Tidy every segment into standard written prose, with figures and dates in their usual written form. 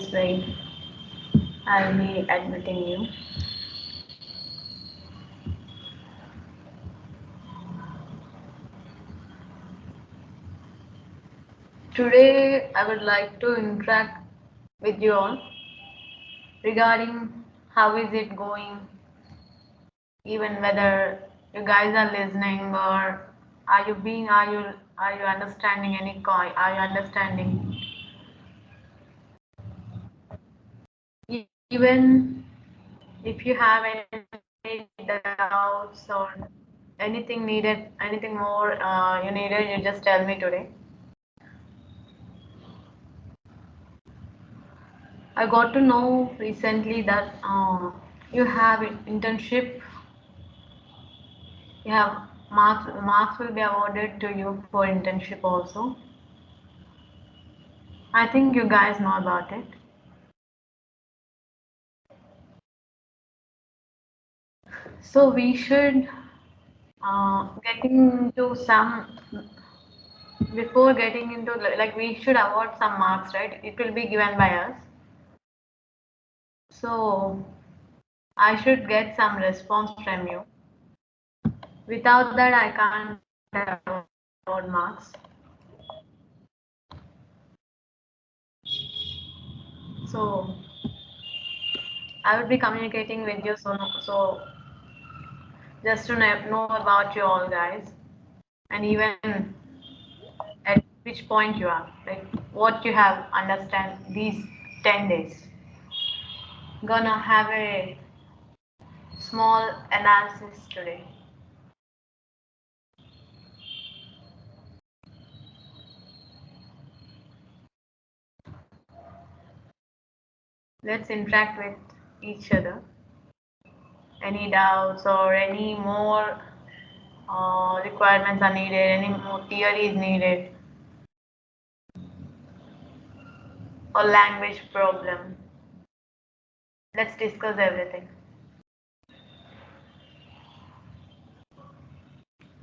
Just wait. I'll be admitting you. Today, I would like to interact with you all regarding how is it going, even whether you guys are listening or are you understanding any coin? Are you understanding? Even if you have any doubts or anything needed, anything more you needed, you just tell me today. I got to know recently that you have internship. You have marks will be awarded to you for internship also. I think you guys know about it. So we should getting into some before getting into like we should award some marks, right? It will be given by us. So I should get some response from you. Without that, I can't award marks. So I would be communicating with you so just to know about you all guys, and even at which point you are, like what you have understand these 10 days. Gonna have a small analysis today. Let's interact with each other. Any doubts or any more requirements are needed, any more theory is needed, or language problem. Let's discuss everything.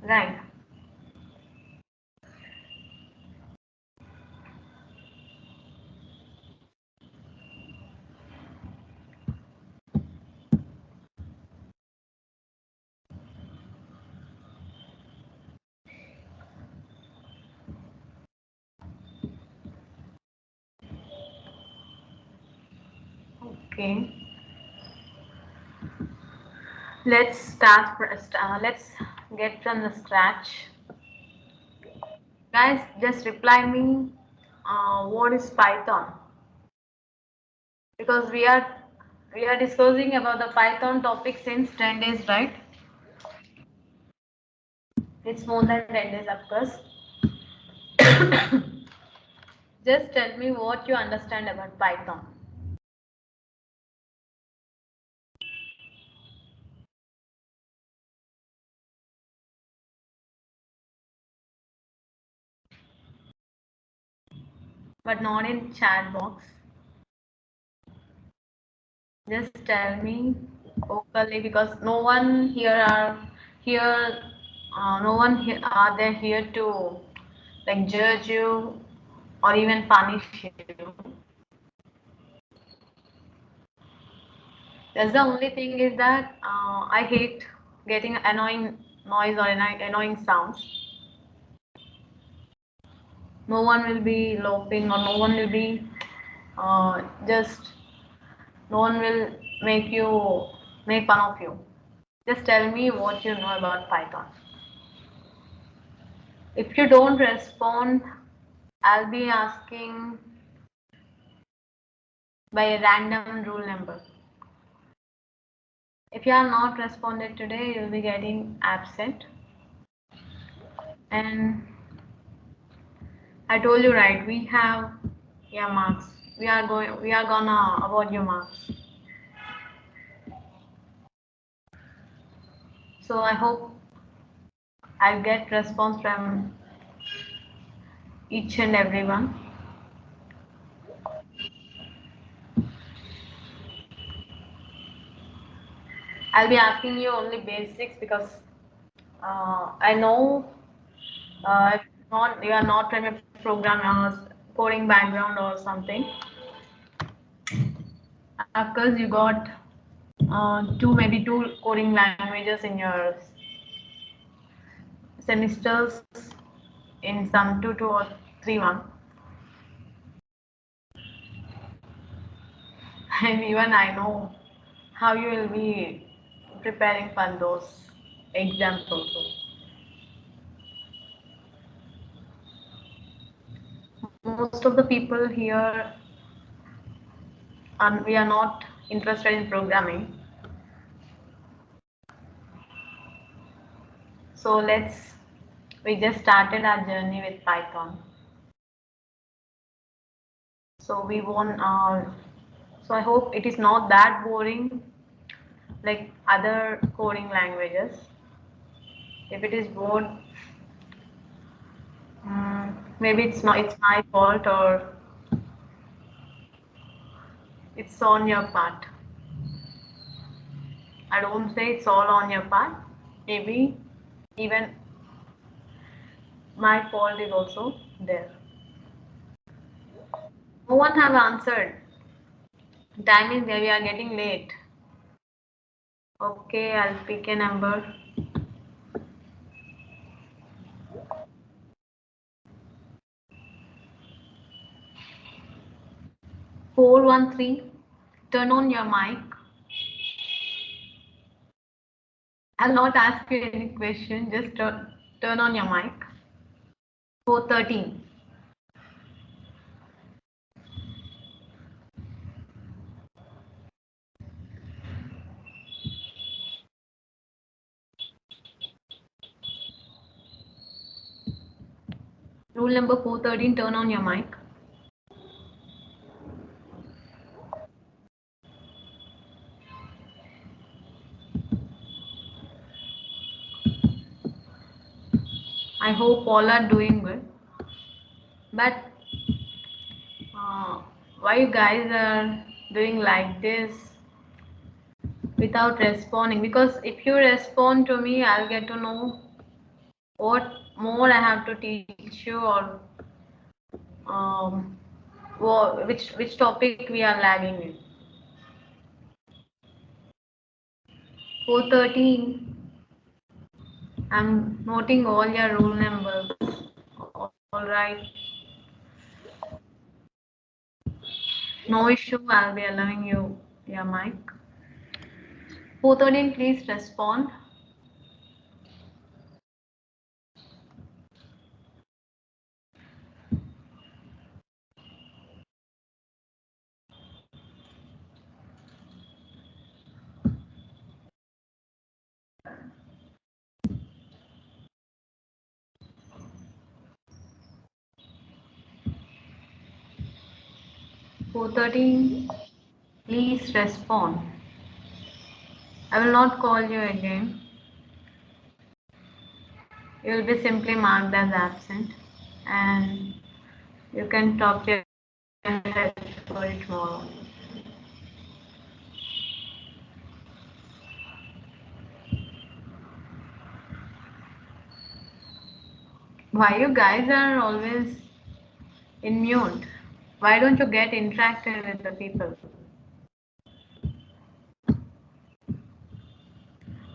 Right. Okay. Let's start first. Let's get from the scratch. Guys, just reply me. What is Python? Because we are discussing about the Python topic since 10 days, right? It's more than 10 days, of course. Just tell me what you understand about Python. But not in chat box. Just tell me vocally, because no one here are here. No one here are there here to like judge you or even punish you. That's the only thing is that I hate getting annoying noise or annoying sounds. No one will be laughing or no one will be just no one will make fun of you. Just tell me what you know about Python. If you don't respond, I'll be asking by a random rule number. If you are not responded today, you'll be getting absent. And I told you right, we have marks. We are gonna award you marks. So I hope I'll get response from each and everyone. I'll be asking you only basics because I know you are not from a program or coding background or something. Of course, you got maybe two coding languages in your semesters in some two or three months. And even I know how you will be preparing for those exams also. Most of the people here, we are not interested in programming. So we just started our journey with Python. So we won't, so I hope it is not that boring like other coding languages. If it is bored, maybe it's my fault or it's on your part. I don't say it's all on your part. Maybe even my fault is also there. No one have answered. Time is there. We are getting late. Okay, I'll pick a number. Four one three. Turn on your mic. I'll not ask you any question. Just turn on your mic. 413. Rule number 413. Turn on your mic. I hope all are doing good. But why you guys are doing like this without responding? Because if you respond to me, I'll get to know what more I have to teach you or um, which topic we are lagging in. 413. I'm noting all your rule numbers. All right. No issue. I'll be allowing you your mic. 413, please respond. Four 13, please respond. I will not call you again. You will be simply marked as absent and you can talk to your head for it tomorrow. Why you guys are always in mute? Why don't you get interacted with the people?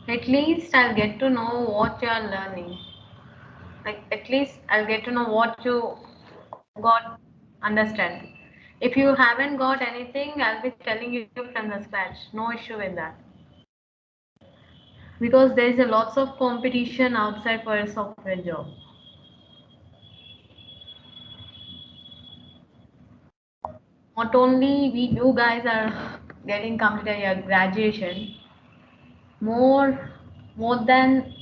At least I'll get to know what you are learning. Like at least I'll get to know what you got understand. If you haven't got anything, I'll be telling you from the scratch. No issue with that. Because there is a lots of competition outside for a software job. Not only you guys are getting completed your graduation, more than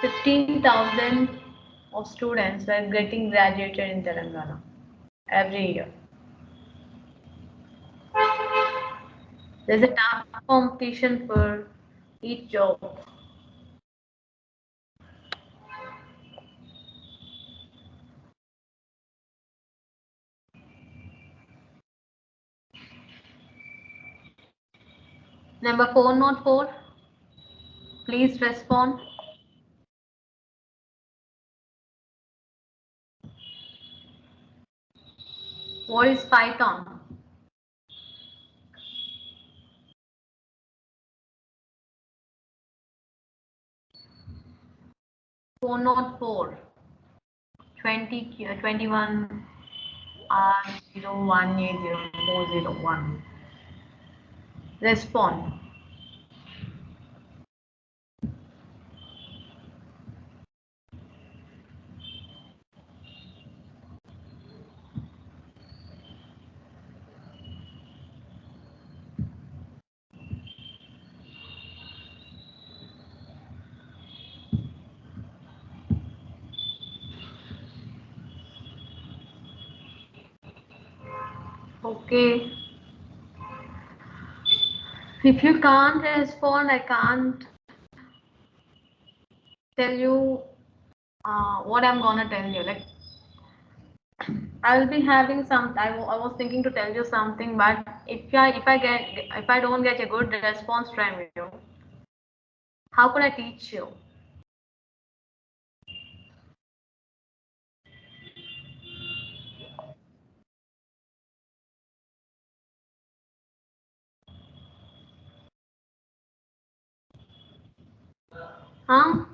15,000 of students were getting graduated in Telangana every year. There's a tough competition for each job. Number 404, please respond. What is Python? 404 21 R0180 Respond. Okay. If you can't respond, I can't tell you what I'm gonna tell you. Like, I will be having some. I was thinking to tell you something, but if I don't get a good response from you, how could I teach you? Huh?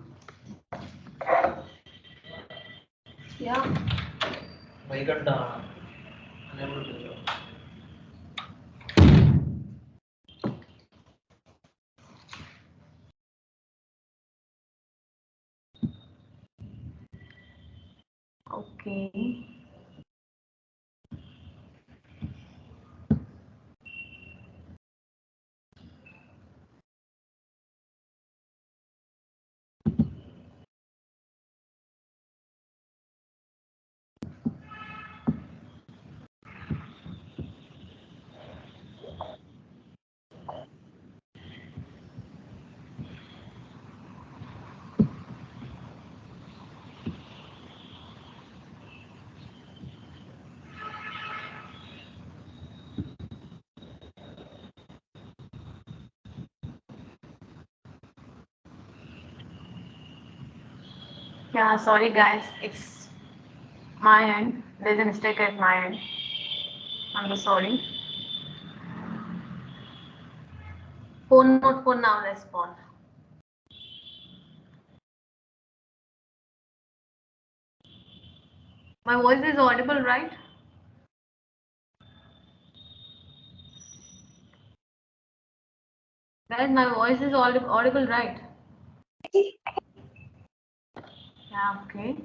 Yeah. Okay. Yeah, sorry guys, it's my end. There's a mistake at my end. I'm so sorry. Phone not for now, respond. My voice is audible, right? Guys, my voice is audible, right? Yeah, okay.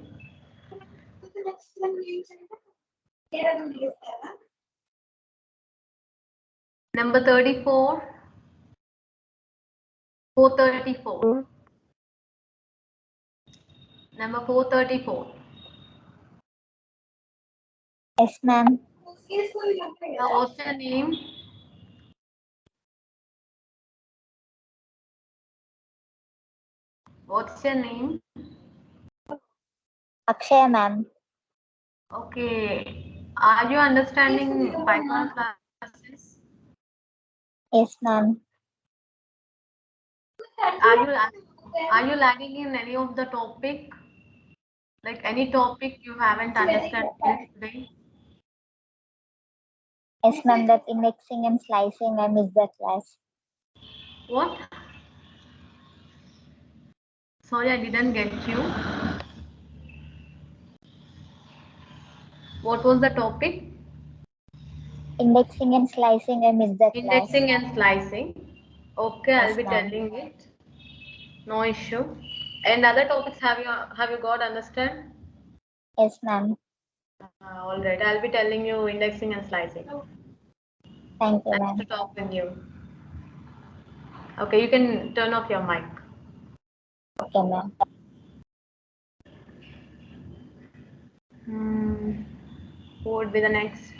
Number 34, 434. Number 434. Yes, ma'am. Now, what's your name? What's your name? Akshay, ma'am. Okay. Are you understanding Python classes? Yes, ma'am. Are you lagging in any of the topic? Like any topic you haven't understood till today? Yes, ma'am. That indexing and slicing, I missed that class. What? Sorry, I didn't get you. What was the topic? Indexing and slicing, I missed that class. Indexing and slicing. Okay, I'll Yes, be ma'am. telling it. No issue. And other topics have you got understand? Yes, ma'am. All right, I'll be telling you indexing and slicing. Thank you, Nice ma'am. to talk with you. Okay, you can turn off your mic. Okay, ma'am. Who would be the next?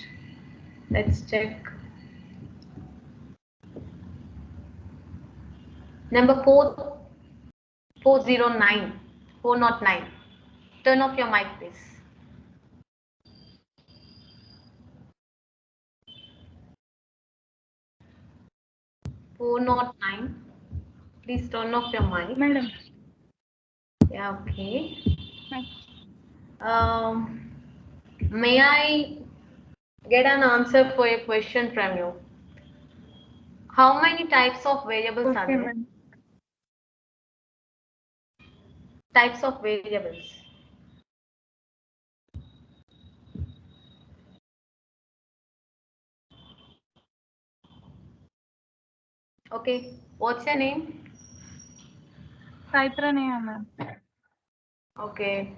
Let's check. Number 409. 409. Turn off your mic, please. Four not 9. Please turn off your mic. Madam. Yeah, okay. May I get an answer for a question from you? How many types of variables are there? Types of variables. Okay, what's your name? Saitra Neha, ma'am. Okay.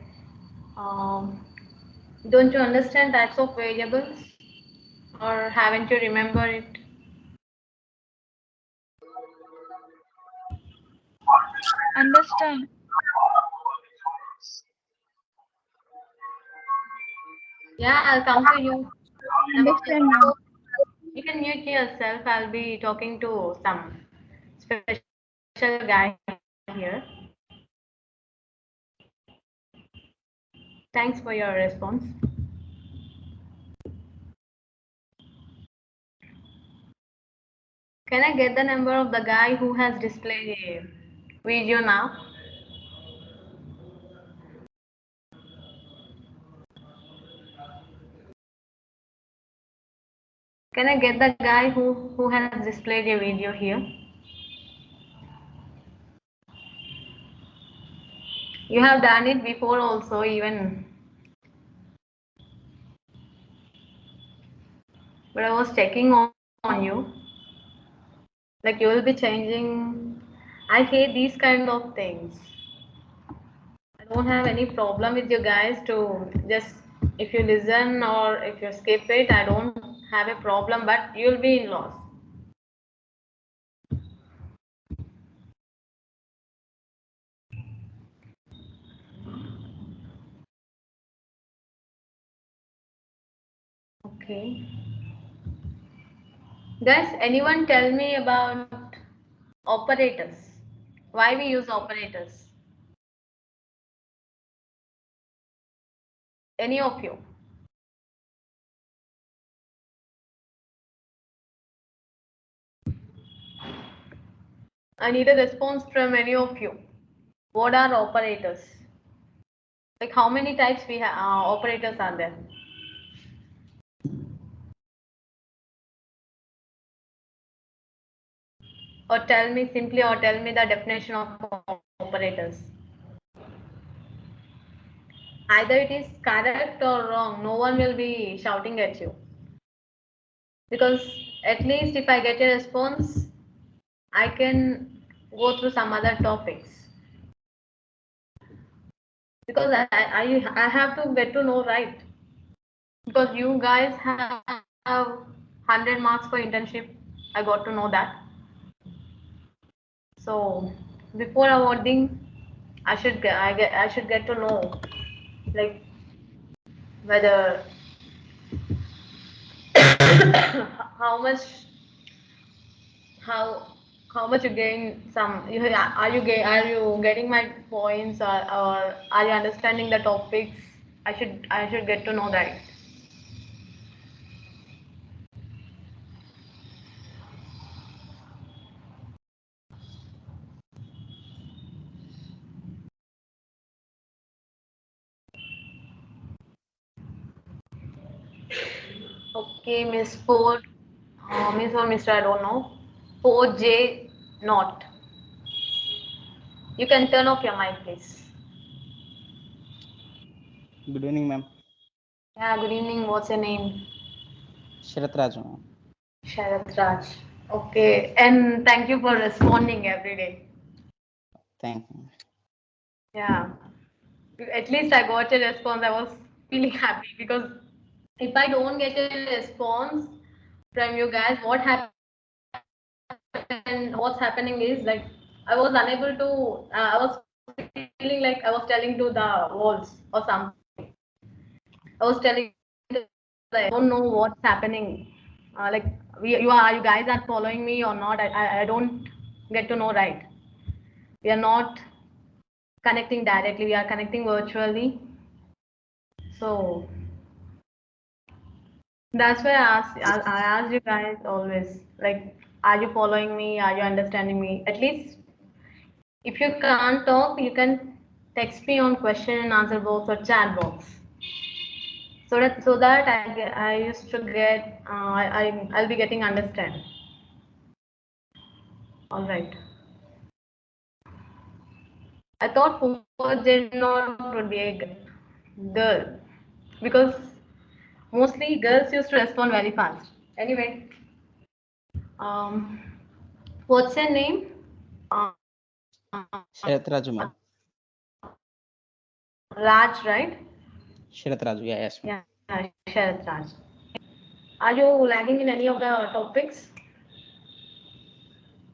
Don't you understand types of variables? Or haven't you remember it? Understand. Yeah, I'll come to you. Understand, ma'am. You can mute yourself. I'll be talking to some special guy here. Thanks for your response. Can I get the number of the guy who has displayed a video now? Can I get the guy who has displayed a video here? You have done it before also, even. But I was checking on you. Like you will be changing. I hate these kind of things. I don't have any problem with you guys to just if you listen or if you skip it, I don't have a problem, but you'll be in loss. Okay. Guys, anyone tell me about operators? Why we use operators? Any of you? I need a response from any of you. What are operators? Like how many types we have operators are there? Or tell me simply or tell me the definition of operators. Either it is correct or wrong, no one will be shouting at you. Because at least if I get a response, I can go through some other topics. Because I have to get to know, right? Because you guys have 100 marks for internship. I got to know that. So before awarding, I should get to know like whether how much how how much you gain some are you getting my points or are you understanding the topics? I should get to know that. Okay, Miss Ford, Miss or Mr. I don't know. 4J not. You can turn off your mic, please. Good evening, ma'am. Yeah, good evening. What's your name? Sharath Raj, ma'am. Sharath Raj. Okay, and thank you for responding every day. Thank you. Yeah, at least I got a response. I was feeling happy because if I don't get a response from you guys, what's happening is like I was unable to. I was feeling like I was telling to the walls or something. I was telling to I don't know what's happening. Like you guys are following me or not? I don't get to know, right? We are not connecting directly. We are connecting virtually. So that's why I asked you guys always like, are you following me? Are you understanding me? At least if you can't talk, you can text me on question and answer box or chat box. So that I used to get I'll be getting understand. All right. I thought first gender would be a girl because mostly girls used to respond very fast. Anyway, um, what's your name? Uh, Sharath Raju, ma'am. Raj, right? Sharath Raju, yeah, yes, ma'am. Yeah, Sharath Raj. Are you lagging in any of the topics?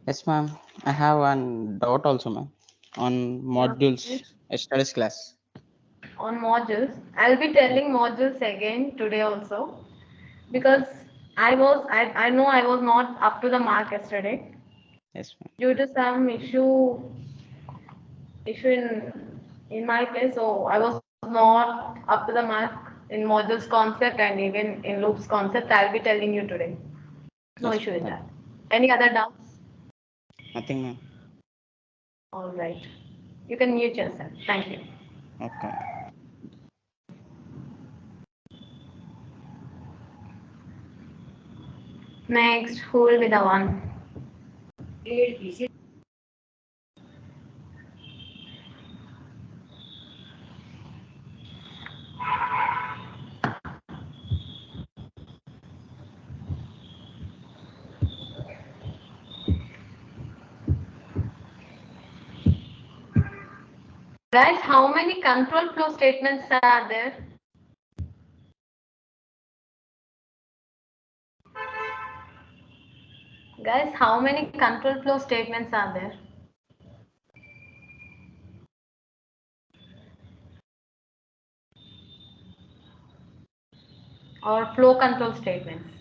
Yes, ma'am. I have one doubt also, ma'am, on modules studies class. On modules, I'll be telling modules again today also because I know I was not up to the mark yesterday Yes, ma'am. due to some issue in my place, so I was not up to the mark in modules concept and even in loops concept. I'll be telling you today. No Yes, issue with ma'am. that. Any other doubts? Nothing, ma'am. All right. You can mute yourself. Thank you. Okay. Next, who will be the one? Guys, how many control flow statements are there? Guys, how many control flow statements are there? Or flow control statements?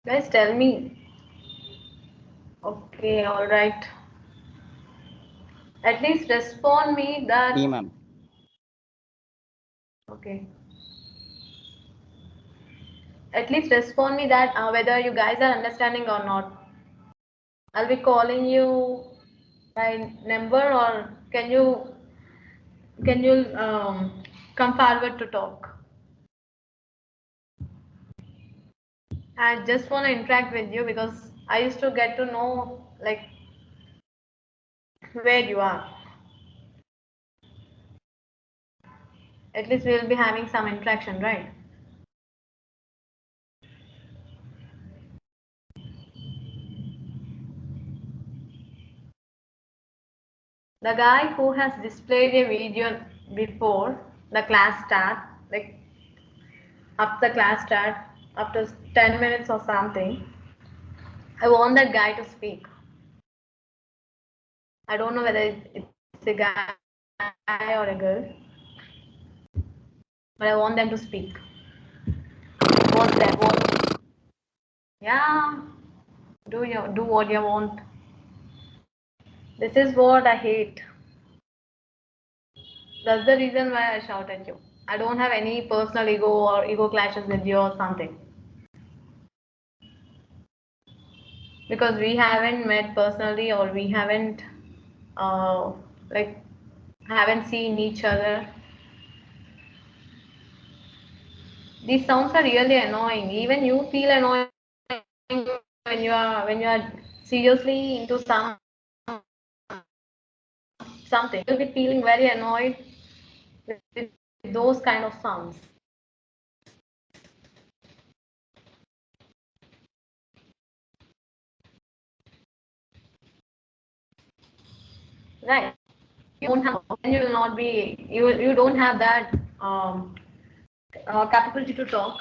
Guys, tell me. Okay, all right. At least respond me that. E, ma'am. Okay. At least respond me that whether you guys are understanding or not. I'll be calling you by number, or can you come forward to talk? I just want to interact with you because I used to get to know like where you are. At least we'll be having some interaction, right? The guy who has displayed a video before the class start, like up the class start after 10 minutes or something, I want that guy to speak. I don't know whether it's a guy or a girl, but I want them to speak. What's that? What? Yeah, do what you want. This is what I hate. That's the reason why I shout at you. I don't have any personal ego or ego clashes with you or something. Because we haven't met personally, or we haven't uh, like haven't seen each other. These sounds are really annoying. Even you feel annoying when you are seriously into something. You'll be feeling very annoyed with those kind of sounds. Right. You won't have, and you will not be, you don't have that capability to talk.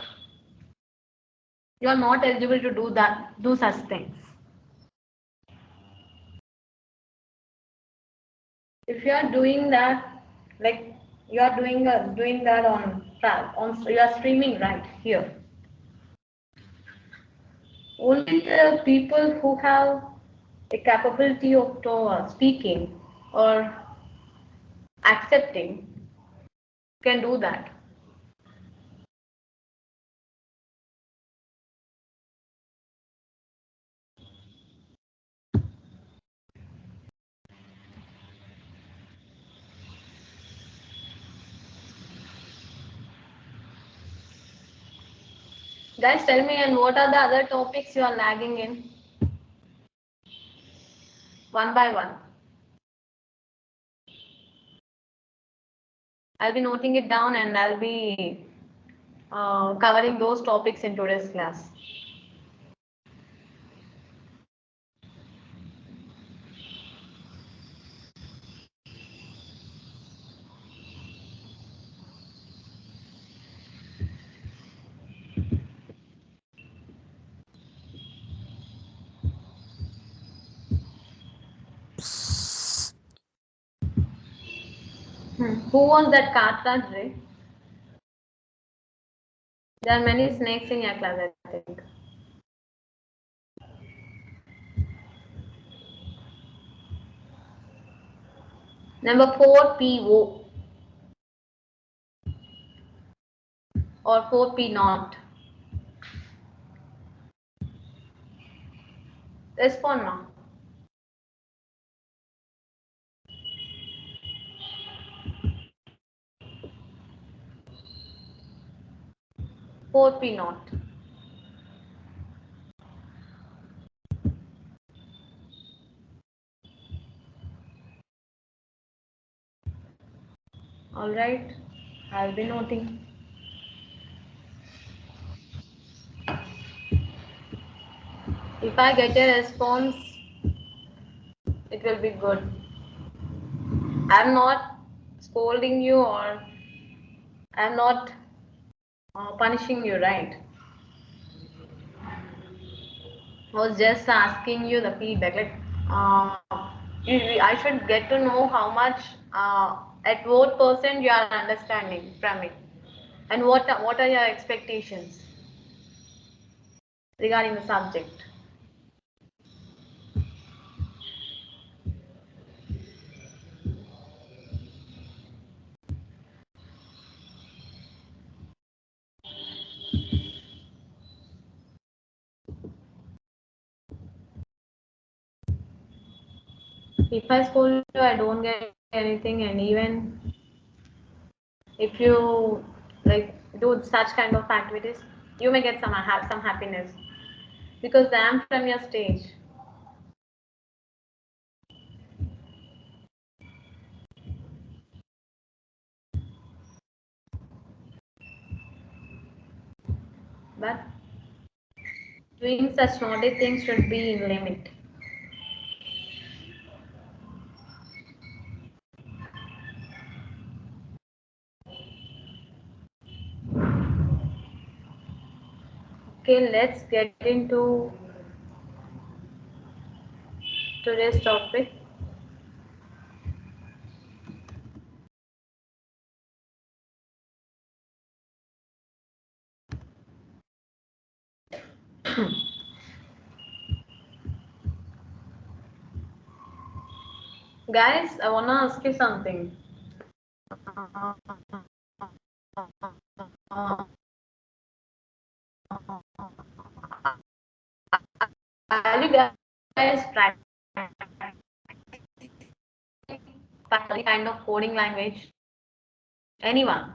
You are not eligible to do such things. If you are doing that, like you are doing that on you are streaming right here. Only the people who have a capability of speaking or accepting, you can do that. Guys, tell me, and what are the other topics you are lagging in? One by one. I'll be noting it down and I'll be covering those topics in today's class. Who wants that cartridge, Ray? There are many snakes in your class, I think. Number 4, PO or 4P not. Respond now. Four P not. All right, I'll be noting. If I get a response, it will be good. I'm not scolding you or I'm not punishing you, right? I was just asking you the feedback. Like, I should get to know how much, at what percent you are understanding from it, and what are your expectations regarding the subject. If I scold you, I don't get anything, and even if you like do such kind of activities, you may get some happiness because I am from your stage. But doing such naughty things should be in limit. Okay, let's get into today's topic. Guys, I wanna ask you something. Are you guys practicing any kind of coding language? Anyone?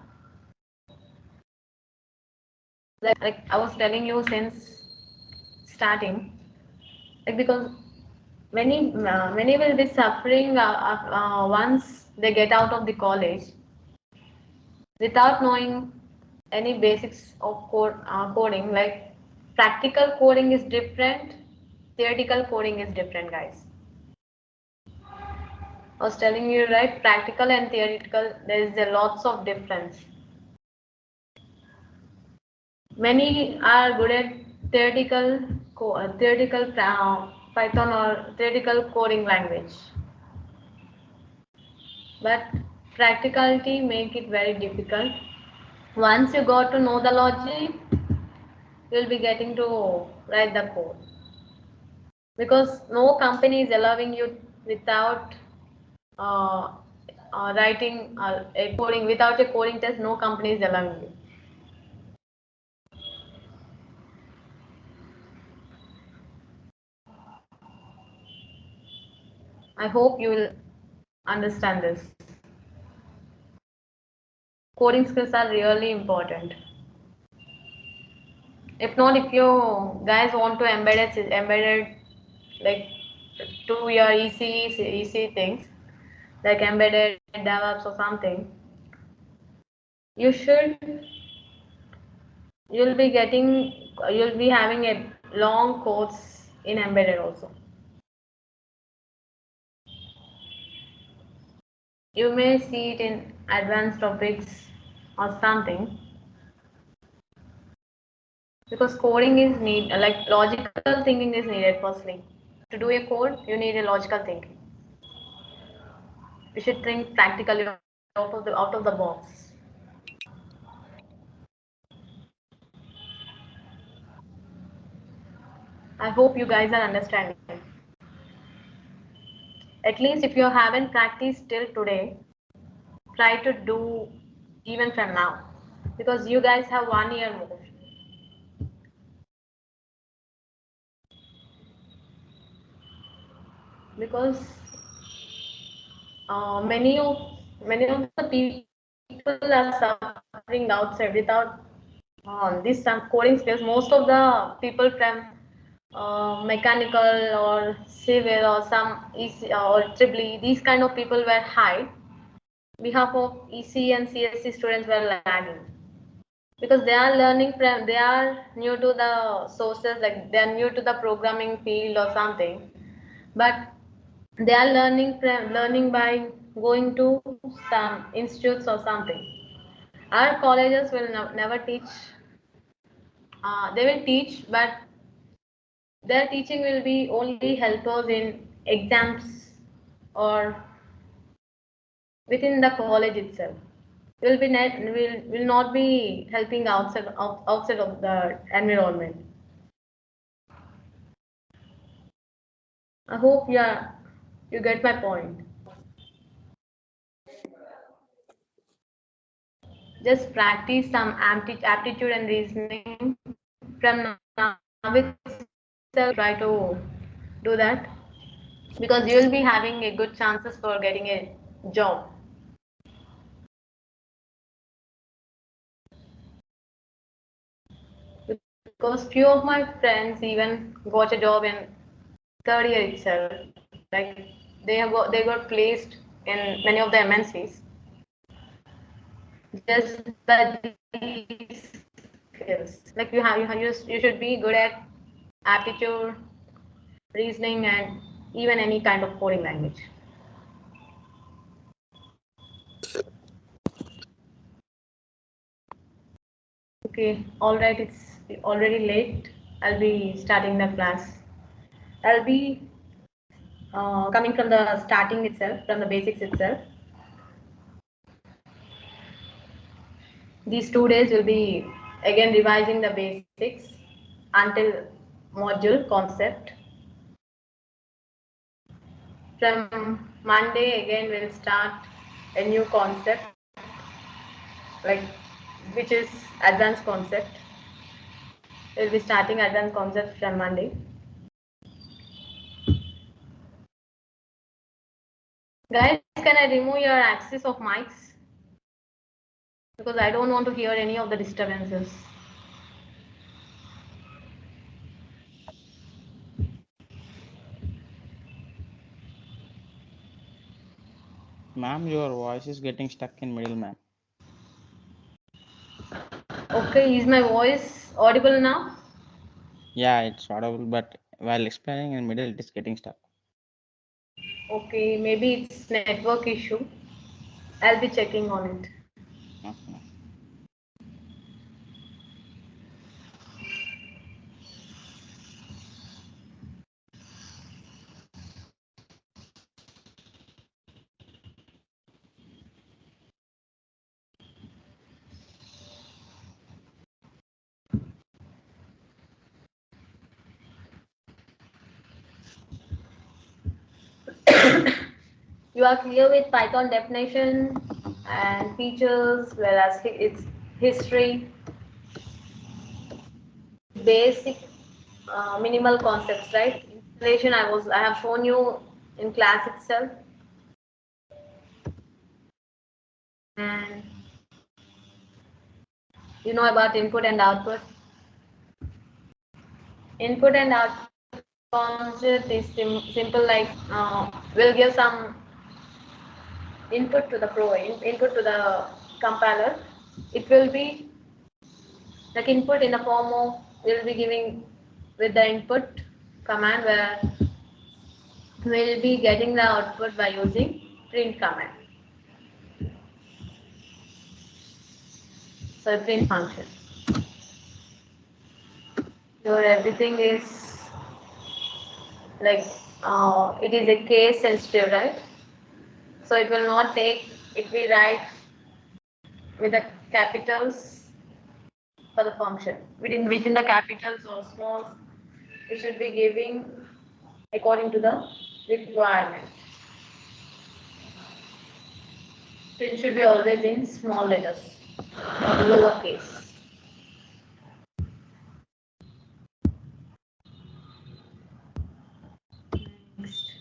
Like I was telling you since starting, like because many will be suffering once they get out of the college without knowing any basics of coding. Like practical coding is different, theoretical coding is different, guys. I was telling you, right? Practical and theoretical, there is a lots of difference. Many are good at theoretical Python or theoretical coding language, but practicality make it very difficult. Once you got to know the logic, you'll be getting to write the code, because no company is allowing you without writing a coding without a coding test, no company is allowing you. I hope you will understand this. Coding skills are really important. If not, if you guys want to embedded like 2 year EC things like embedded DevOps or something, you'll be having a long course in embedded also. You may see it in advanced topics or something, because coding is like logical thinking is needed firstly. To do a code, you need a logical thinking. You should think practically out of the box. I hope you guys are understanding. At least if you haven't practiced till today, try to do even from now, because you guys have 1 year more. Because many of the people are suffering outside without this some coding skills. Most of the people from mechanical or civil or some EC or triple E, these kind of people were high. Behalf of EC and CSC students were lagging, because they are new to the sources, like they are new to the programming field or something, but they are learning by going to some institutes or something. Our colleges will never teach. They will teach, but their teaching will be only helpers in exams or within the college itself. Will not be helping outside of the environment. I hope you get my point. Just practice some aptitude and reasoning from now itself. Try to do that, because you will be having a good chances for getting a job. Because few of my friends even got a job in third year itself. Like they got placed in many of the MNCs just by these skills. Like you should be good at aptitude, reasoning, and even any kind of coding language. Okay, all right. It's already late. I'll be starting the class. I'll be coming from the starting itself, from the basics itself. These 2 days will be again revising the basics until module concept. From Monday again we'll start a new concept, like which is advanced concept. We'll be starting advanced concept from Monday. Guys, can I remove your access of mics? Because I don't want to hear any of the disturbances. Ma'am, your voice is getting stuck in middle, ma'am. Okay, is my voice audible now? Yeah, it's audible, but while explaining in middle, it is getting stuck. Okay, maybe it's network issue. I'll be checking on it. Okay. You are clear with Python definition and features, whereas its history, basic minimal concepts, right? Installation I have shown you in class itself. And you know about input and output. Input and output concept is simple, like we'll give some input to the input to the compiler. It will be like input in the form of, we'll be giving with the input command, where we'll be getting the output by using print command. So print function. Your everything is like it is a case sensitive, right? So it will not take, it will write with the capitals for the function. Within the capitals or small, we should be giving according to the requirement. So it should be always in small letters or lowercase. Next.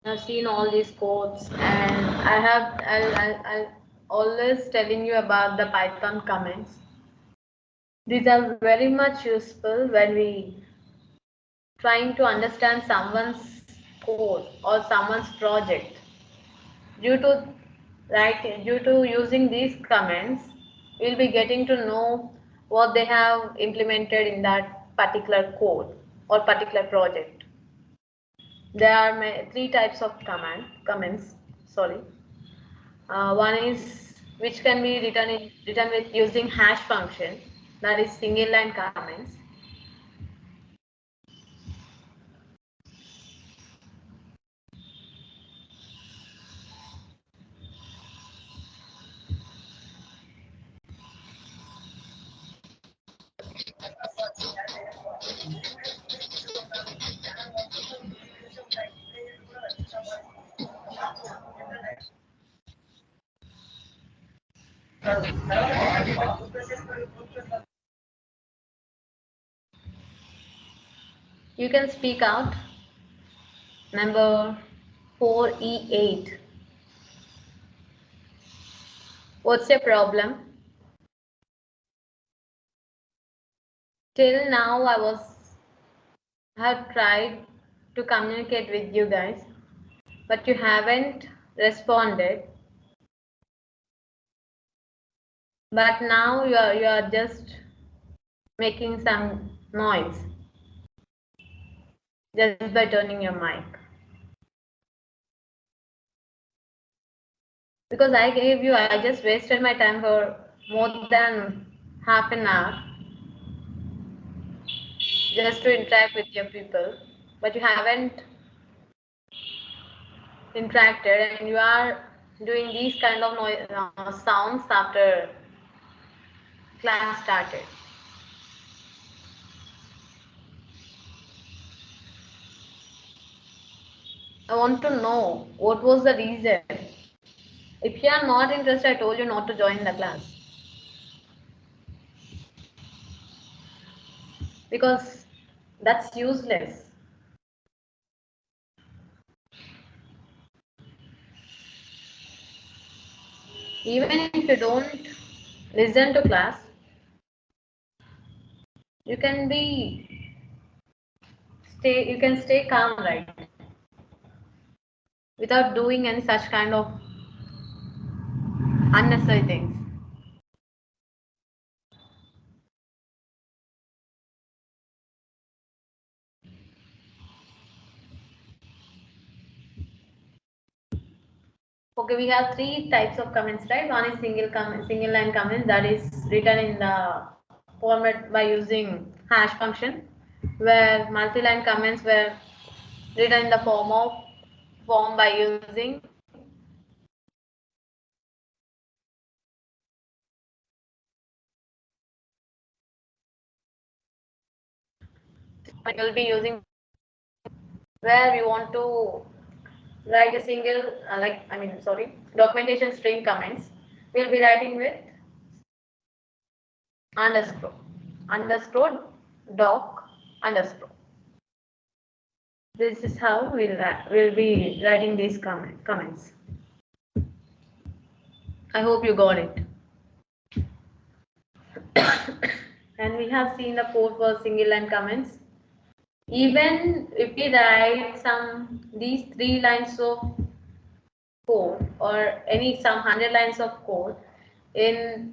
I've seen all these codes, and I'll always telling you about the Python comments. These are very much useful when we trying to understand someone's code or someone's project. Due to due to using these comments, we'll be getting to know what they have implemented in that particular code or particular project. There are three types of comments. Sorry, one is which can be written with using hash function, that is single line comments. You can speak out. Number 4E8. What's your problem? Till now, I have tried to communicate with you guys, but you haven't responded. But now you are just making some noise just by turning your mic. Because I just wasted my time for more than half an hour just to interact with your people, but you haven't interacted, and you are doing these kind of noise, sounds after class started. I want to know what was the reason. If you are not interested, I told you not to join the class. Because that's useless. Even if you don't listen to class, you can stay calm, right? Without doing any such kind of unnecessary things. Okay, we have three types of comments, right? One is single line comments, that is written in the format by using hash function, where multi-line comments were written in the form by using will be using where we want to write a single, documentation string comments, we'll be writing with underscore doc underscore. This is how we'll be writing these comments. I hope you got it. And we have seen the code for single line comments. Even if we write these 3 lines of code or some 100 lines of code in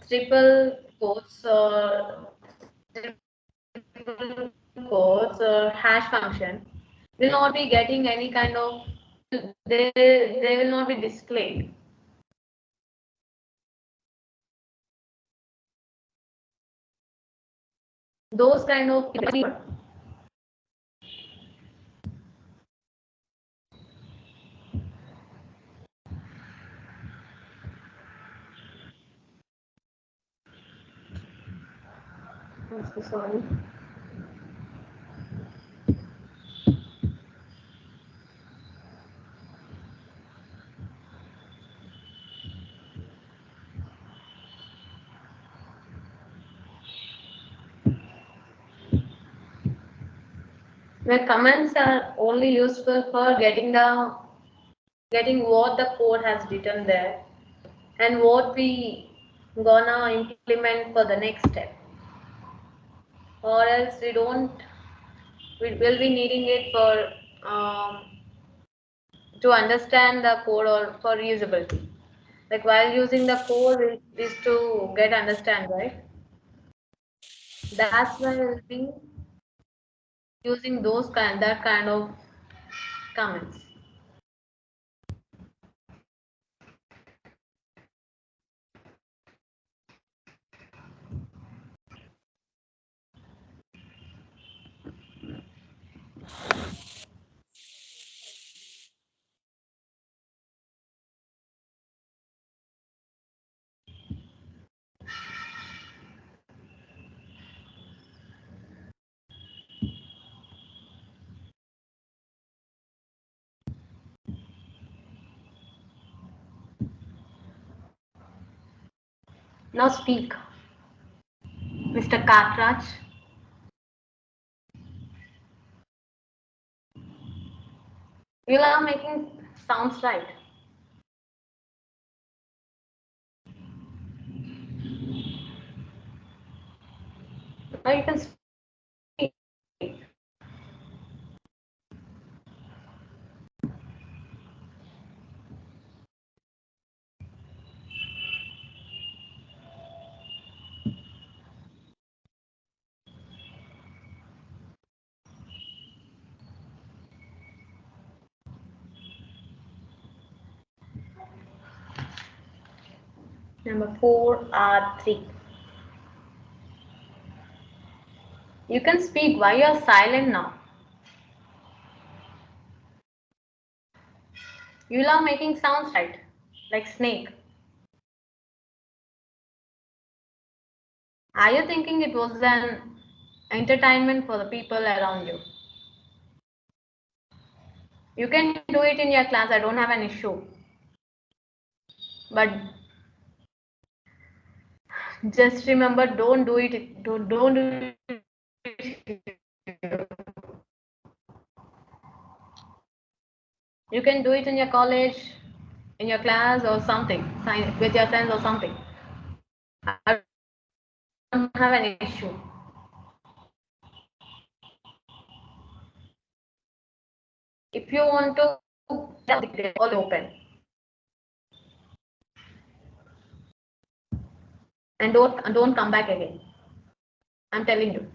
triple quotes or hash function, will not be getting any kind of, they will not be displayed. Those kind of I'm so sorry. Where comments are only useful for getting what the code has written there and what we gonna implement for the next step, or else we will be needing it for to understand the code or for reusability. Like while using the code is to get understand, right? That's why we'll be using that kind of comments. Now speak, Mr. Katraj. You are making sounds right. Now you can speak. Number 4 R3. You can speak. Why you are silent now? You love making sounds right, like snake. Are you thinking it was an entertainment for the people around you? You can do it in your class. I don't have an issue. But just remember, don't do it. Don't do it. You can do it in your college, in your class, or something, with your friends or something. I don't have an issue. If you want to, all open. And don't come back again. I'm telling you.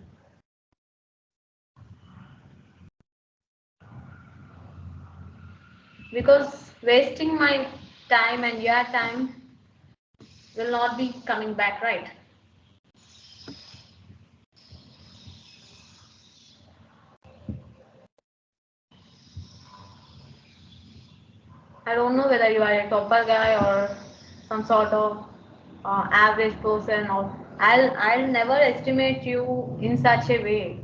Because wasting my time and your time will not be coming back, right? I don't know whether you are a topper guy or some sort of average person, or I'll never estimate you in such a way.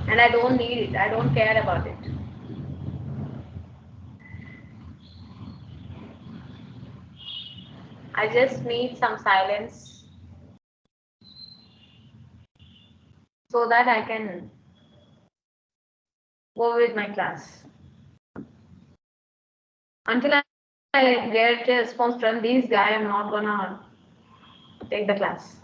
and I don't need it. I don't care about it. I just need some silence so that I can go with my class. Until I get a response from these guys, I'm not gonna take the class.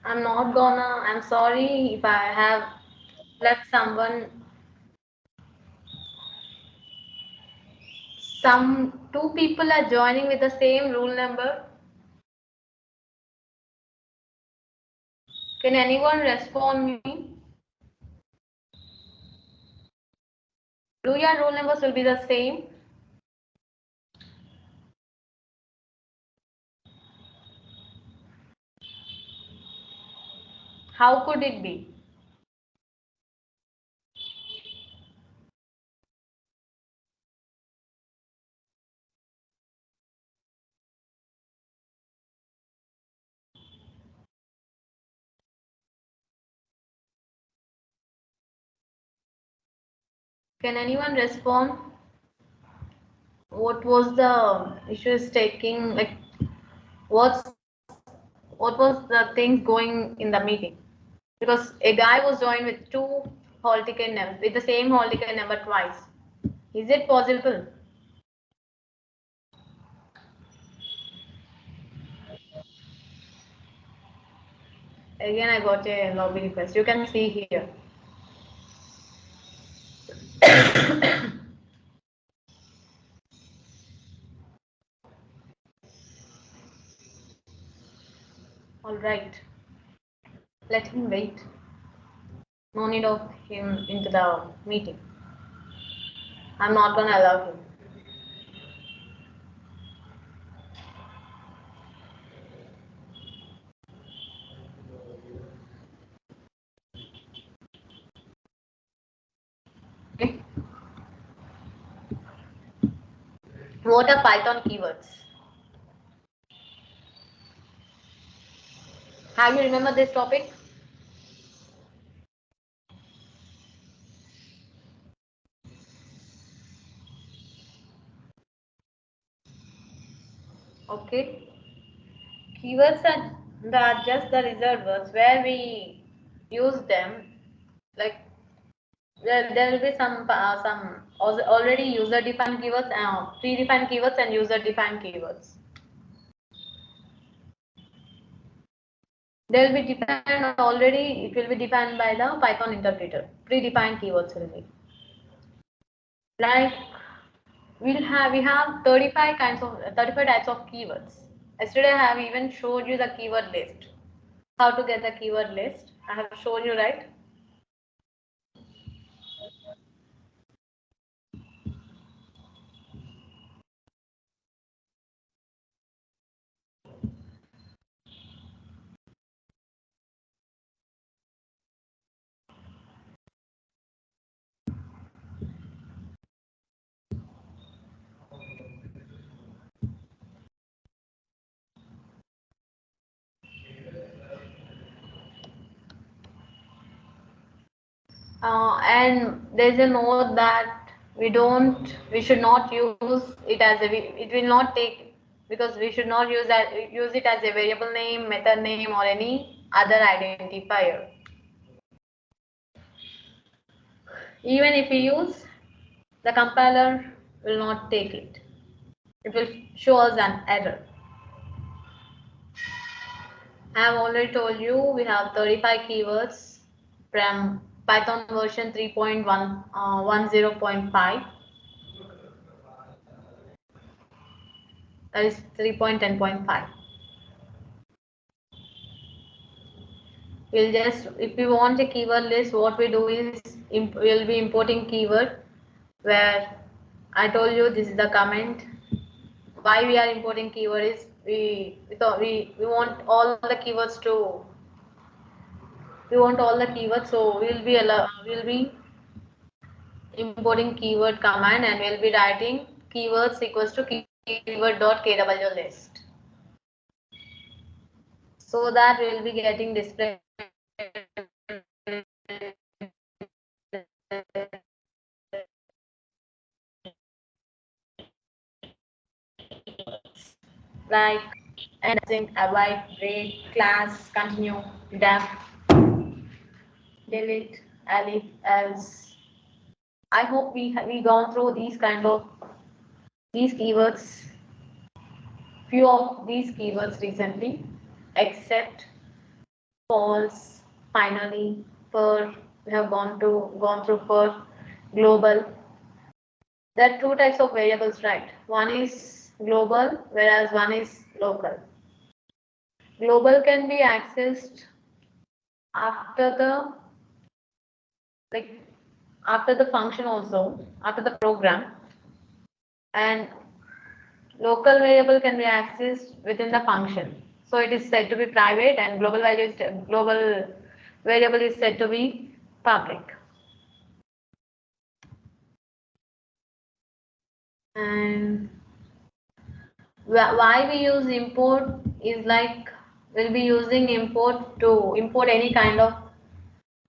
I'm sorry if I have left some two people are joining with the same rule number. Can anyone respond me? Do your rule numbers will be the same? How could it be? Can anyone respond? What was the issue is taking, like what's what was the things going in the meeting? Because a guy was joined with two hall ticket numbers with the same hall ticket number twice. Is it possible? Again, I got a lobby request. You can see here. All right. Let him wait. No need of him into the meeting. I'm not gonna allow him. Okay. What are Python keywords? Have you remember this topic? Okay. Keywords are just the reserved words where we use them. Like there will be some already user defined keywords, predefined keywords, and user defined keywords. They will be defined already. It will be defined by the Python interpreter. Predefined keywords will be like we have 35 types of keywords. Yesterday I have even showed you the keyword list. How to get the keyword list? I have shown you, right? And there's a note that we should not use it as it will not take, because we should not use it as a variable name, method name, or any other identifier. Even if we use, the compiler will not take it. It will show us an error. I have already told you we have 35 keywords from Python version 3.10.5. That is 3.10.5. We'll just, if we want a keyword list, what we do is we'll be importing keyword, where I told you this is the comment. Why we are importing keyword is we want all the keywords to, so we'll be importing keyword command, and we'll be writing keywords equals to keyword.kw list, so that we'll be getting display like ending, avoid, break, class, continue, def, delete, elif, else. I hope we gone through these keywords, few of these keywords recently, except false, finally, for, we have gone through for, global. There are two types of variables, right? One is global, whereas one is local. Global can be accessed after the function also, after the program, and local variable can be accessed within the function. So it is said to be private, and global variable is said to be public. And why we use import is like, we'll be using import to import any kind of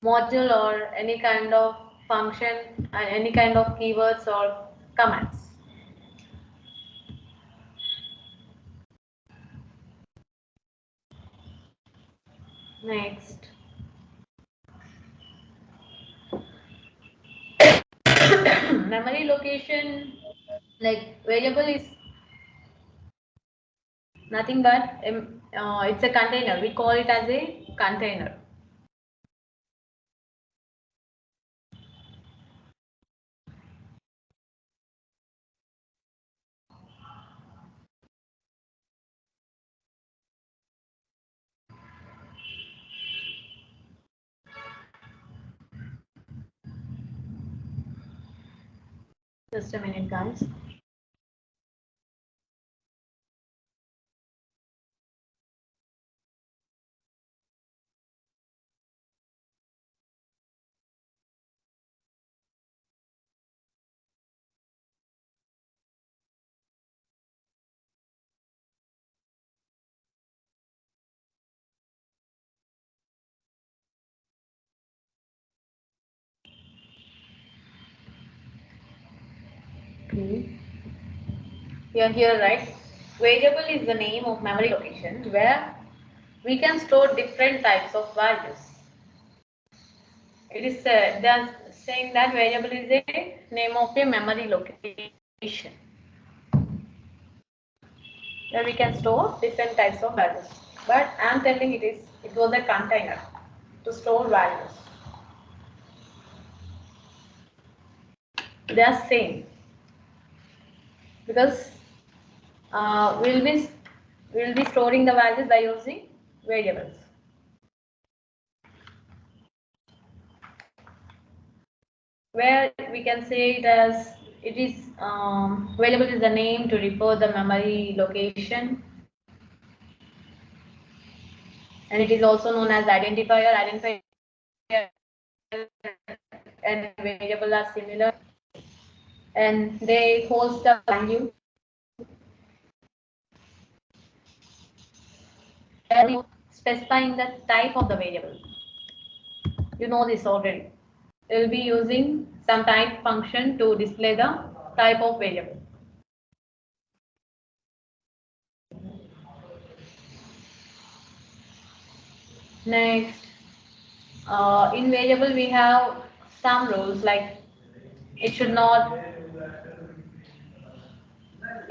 module or any kind of function and any kind of keywords or commands. Next. Memory location, like variable is nothing but it's a container. We call it as a container. Just a minute, guys. Okay. We are here, right? Variable is the name of memory location where we can store different types of values. It is they're saying that variable is a name of a memory location where we can store different types of values. But I am telling it was a container to store values. They are same because we'll be storing the values by using variables. Where we can say it as it is variable is the name to refer the memory location, and it is also known as identifier. Identifier and variable are similar, and they host a value. And specifying the type of the variable. You know this already. We will be using some type function to display the type of variable. Next, in variable we have some rules like it should not,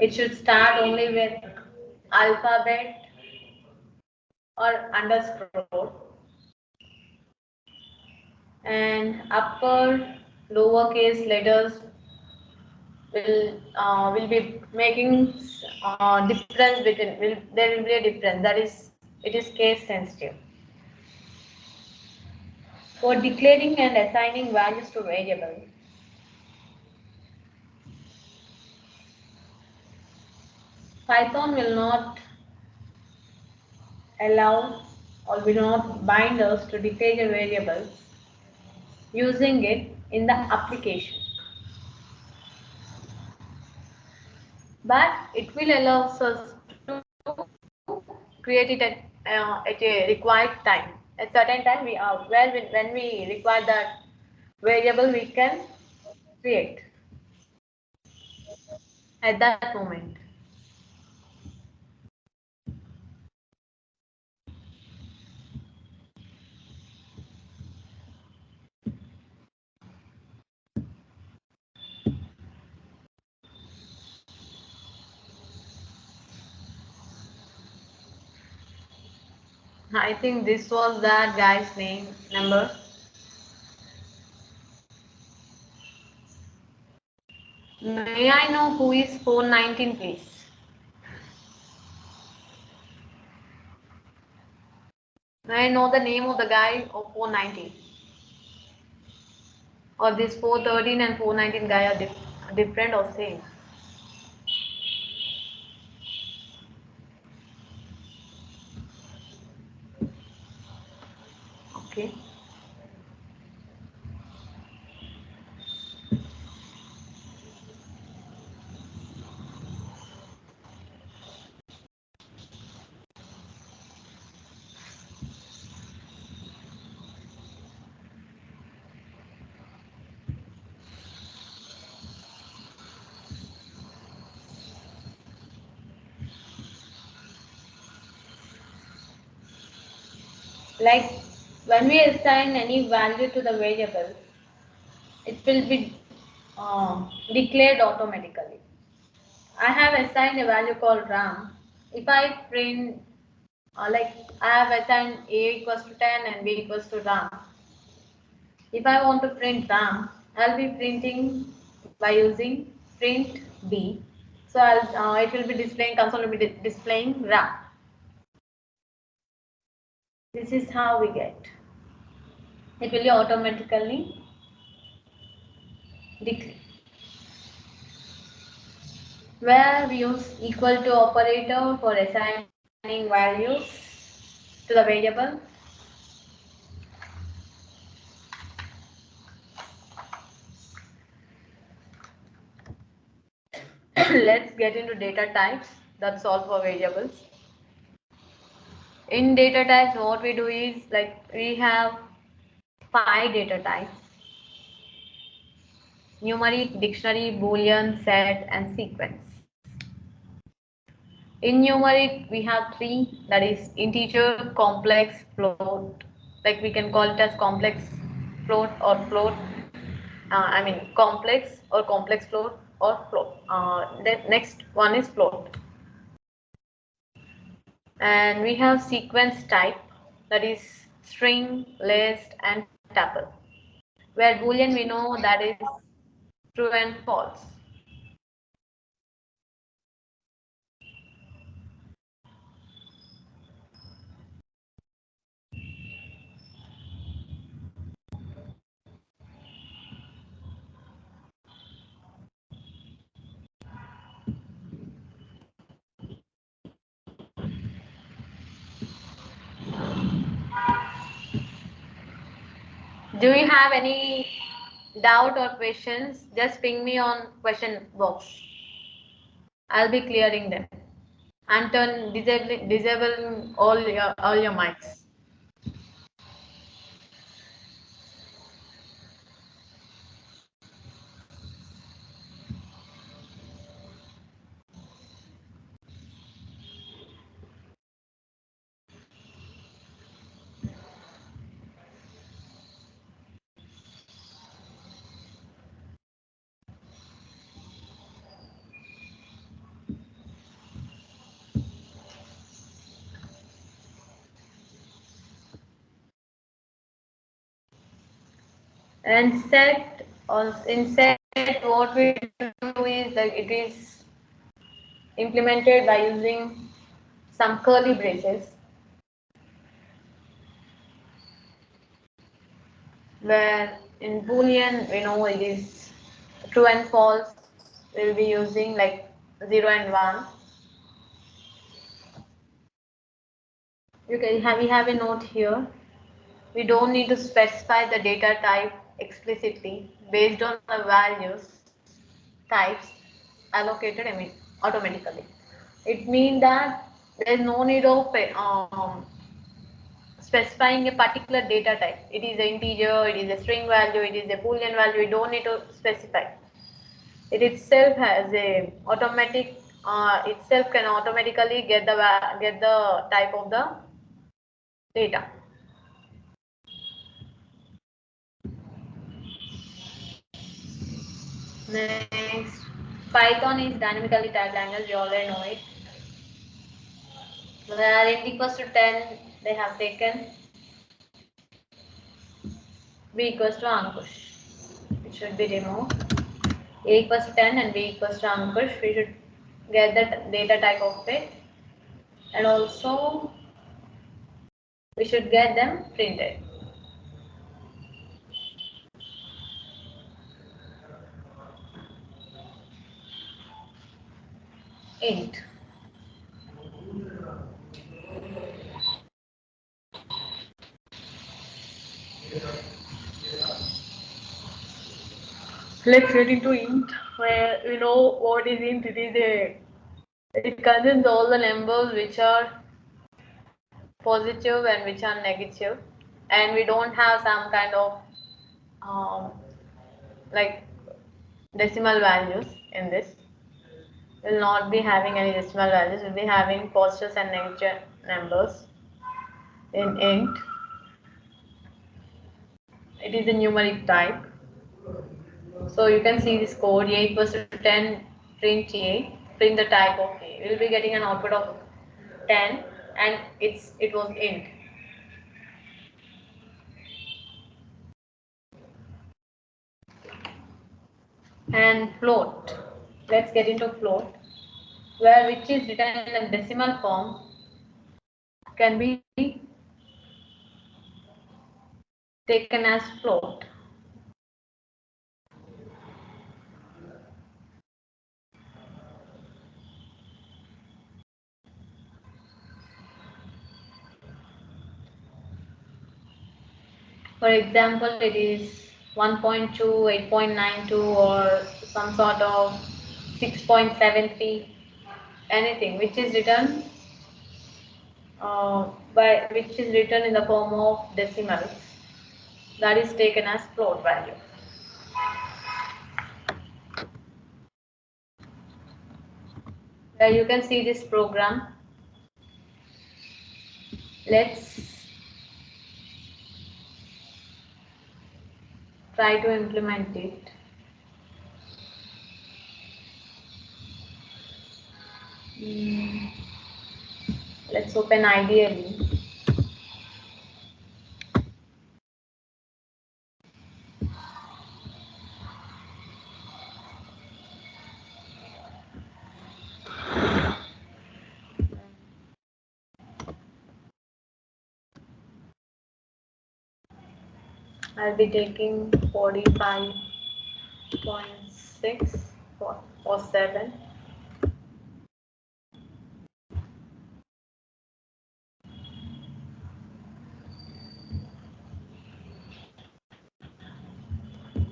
it should start only with alphabet or underscore, and upper lowercase letters will be making difference between, there will be a difference, that is it is case sensitive. For declaring and assigning values to variable, Python will not allow or will not bind us to declare a variable using it in the application, but it will allow us to create it at a required time. At certain time we are when we require that variable we can create at that moment. I think this was that guy's name number. May I know who is 419, please? May I know the name of the guy of 419? Or this 413 and 419 guy are different or same? Okay. Like when we assign any value to the variable, it will be declared automatically. I have assigned a value called RAM. If I print, like I have assigned A equals to 10 and B equals to RAM. If I want to print RAM, I'll be printing by using print B. So it will be displaying, console will be displaying RAM. This is how we get. It will be automatically declared. Where we use equal to operator for assigning values to the variable. Let's get into data types. That's all for variables. In data types, what we do is like we have 5 data types: numeric, dictionary, boolean, set, and sequence. In numeric, we have 3, that is integer, complex, float. Like we can call it as complex float or float. Complex or complex float or float. The next one is float. And we have sequence type, that is string, list, and tuple. Where boolean we know that is true and false. Do you have any doubt or questions? Just ping me on question box. I'll be clearing them. And disabling all your mics. And set, or in set, what we do is that it is implemented by using some curly braces, where in Boolean we know it is true and false. We'll be using like 0 and 1. We have a note here. We don't need to specify the data type explicitly based on the values types allocated automatically. It means that there is no need of specifying a particular data type. It is an integer, it is a string value, it is a boolean value. You don't need to specify. It itself has a automatic. Itself can automatically get the type of the data. Next, Python is dynamically typed language. You already know it. Where int equals to 10, they have taken b equals to Ankush. It should be removed. A equals to 10 and b equals to Ankush. We should get the data type of it, and also we should get them printed. Int. Let's get into int, where we know what is int. It contains all the numbers which are positive and which are negative, and we don't have some kind of like decimal values in this. We'll not be having any decimal values. We'll be having positives and negative numbers in int. It is a numeric type. So you can see this code: a equals to 10, print a, print the type of a. We'll be getting an output of 10, and it was int. And float. Let's get into float, where which is written in a decimal form can be taken as float. For example, it is 1.2, 8.92, or some sort of 6.73, anything which is written which is written in the form of decimals, that is taken as float value. There you can see this program. Let's try to implement it. Let's open ideally. I'll be taking 45.6 or 7.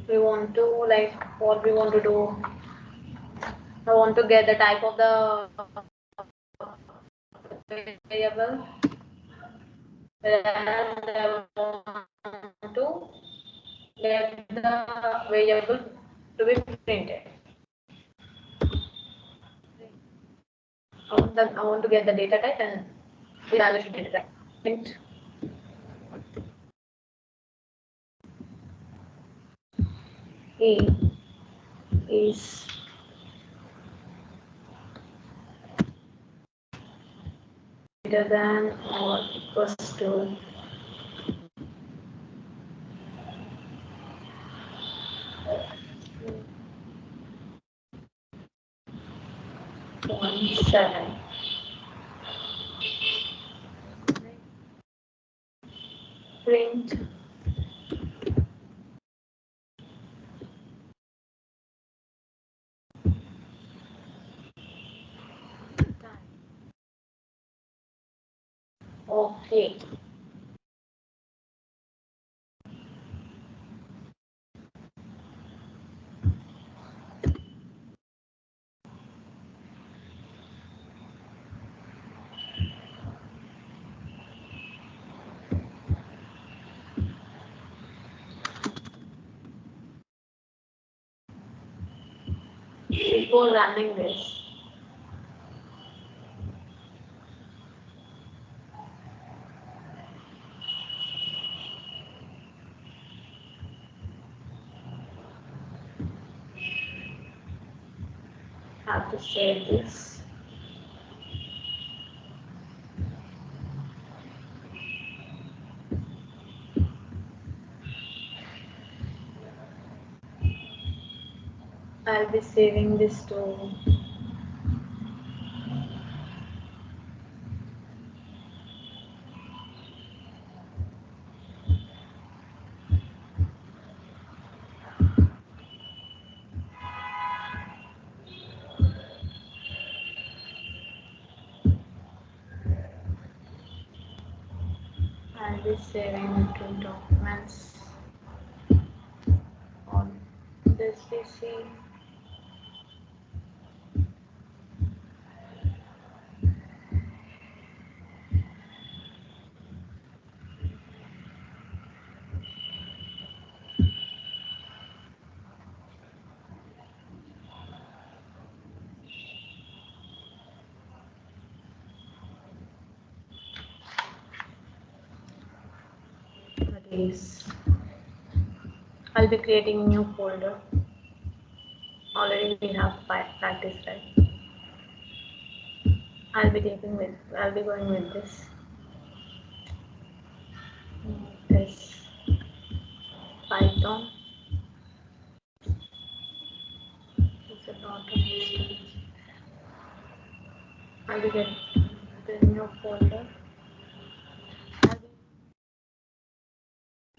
We want to, like, what we want to do. I want to get the type of the variable, whereas I want to get the variable to be printed. I want to get the data type and the value should be data type. Print A is greater than or equals to 25.7. Print. Okay. Before running this, have to save this. I'll be saving this to I'll be saving to documents on this PC. That is, I'll be creating a new folder. Already we have practice, right? I'll be going with this Python. It's a lot of history. I'll be getting the new folder. I'll be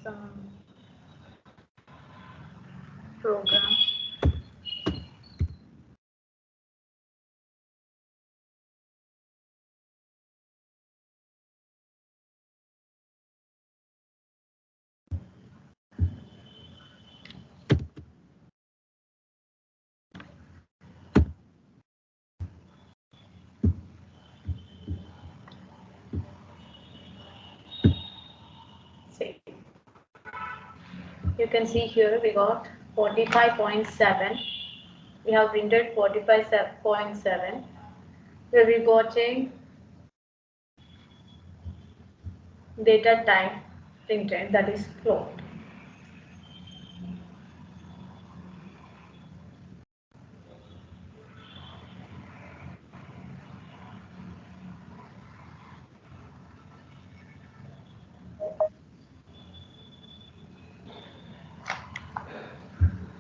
some program. See, you can see here we got 45.7. We have printed 45.7. We'll be watching data type printed, that is float.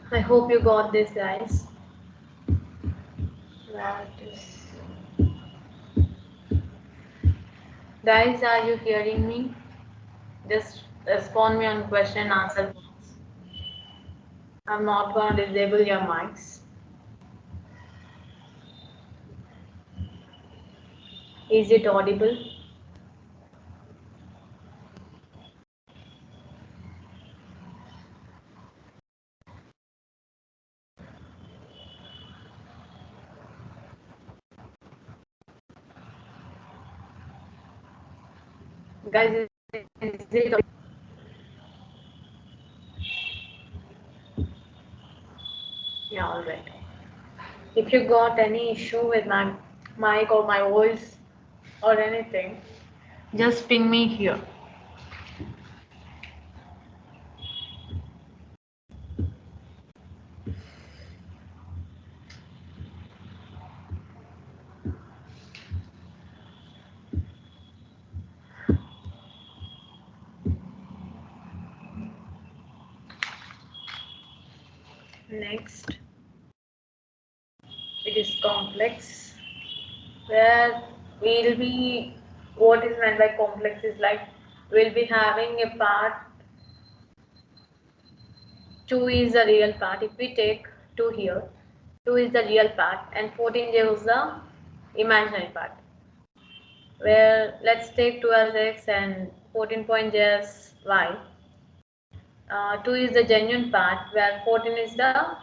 I hope you got this, guys. Guys, are you hearing me? Just respond me on question and answer box. I'm not going to disable your mics. Is it audible? Guys, is it audible? Yeah, all right. If you got any issue with my mic or my voice or anything, just ping me here. Next, it is complex. where we'll be, what is meant by complex is like we'll be having a part 2 is the real part. If we take 2 here, 2 is the real part and 14j is the imaginary part. Where let's take 2 as x and 14.j as y. 2 is the genuine part where 14 is the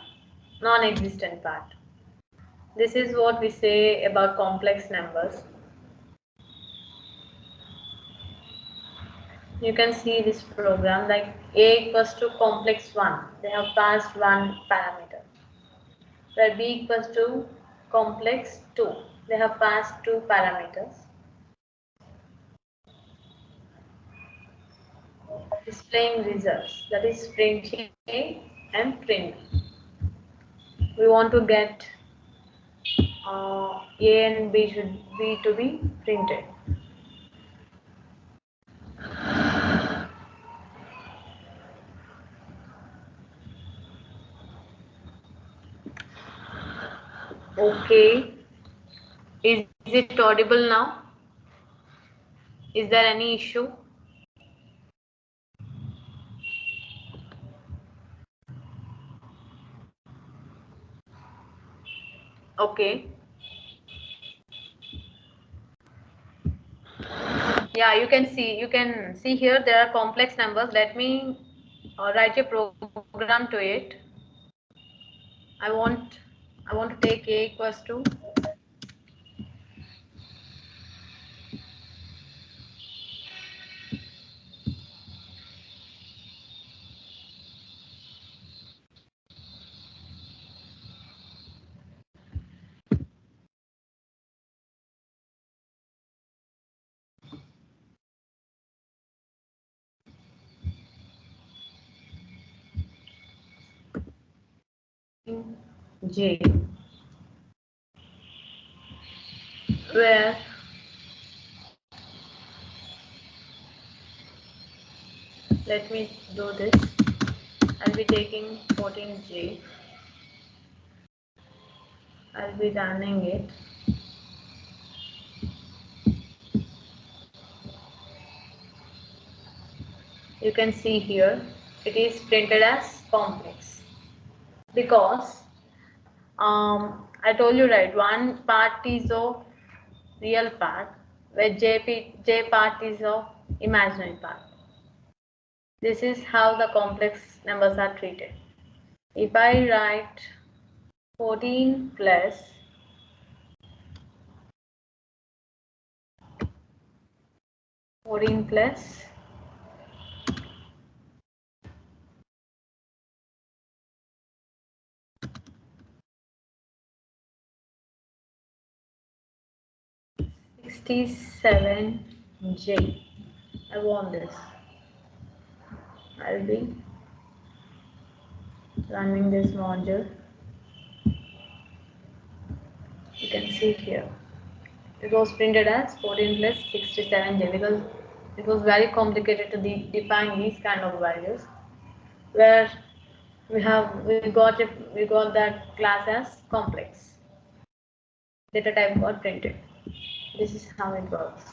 non-existent part. This is what we say about complex numbers. You can see this program like a equals to complex 1. They have passed one parameter. Where b equals to complex 2. They have passed 2 parameters. Displaying results, that is print A and print. We want to get A and B should be to be printed. Okay, is it audible now? Is there any issue? Okay. Yeah, you can see here there are complex numbers. Let me write a program to it. I want to take a equals to J, where let me do this. I'll be taking 14J. I'll be running it. You can see here it is printed as complex because I told you right, one part is of real part where J part is of imaginary part. This is how the complex numbers are treated. If I write 14 plus 14 plus 67J. I want this. I'll be running this module. You can see here. It was printed as 14 plus 67J because it was very complicated to define these kind of values. Where we got that class as complex. Data type got printed. This is how it works.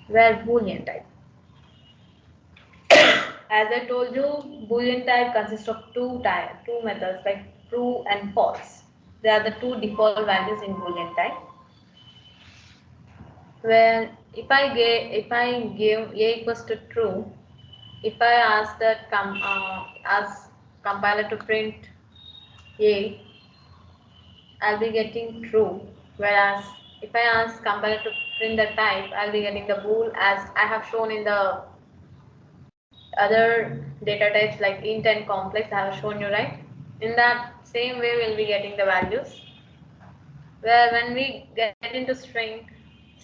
Where Boolean type. As I told you, Boolean type consists of two methods like true and false. They are the two default values in Boolean type. Where if I give a equals to true, if I ask that ask compiler to print a, I'll be getting true. Whereas if I ask compiler to print the type, I'll be getting the bool as I have shown in the other data types like int and complex. I have shown you, right? In that same way, we'll be getting the values. Where when we get into string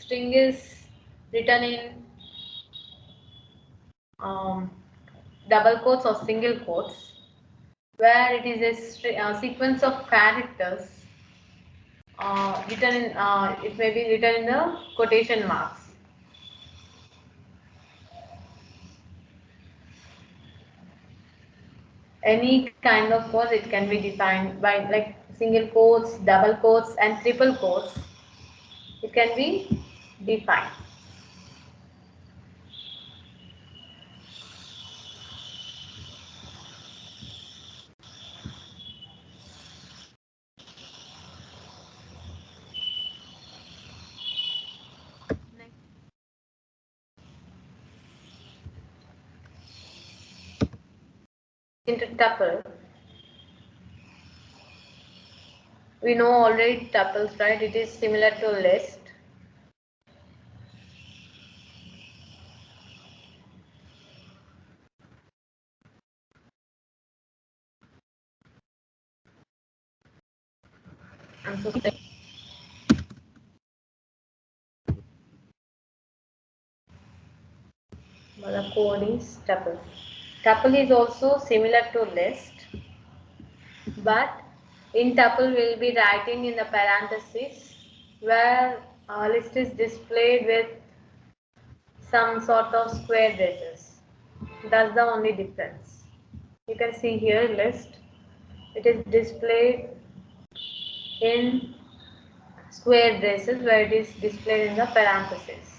is written in double quotes or single quotes, where it is a sequence of characters written in it may be written in the quotation marks. Any kind of quotes, it can be defined by like single quotes, double quotes, and triple quotes. it can be defined. Into tuple, we know already tuples, right? It is similar to list. I'm so sorry. But the code is tuple. Tuple is also similar to list, but in tuple we'll be writing in the parenthesis where list is displayed with some sort of square braces. That's the only difference. You can see here list. It is displayed in square braces where it is displayed in the parenthesis.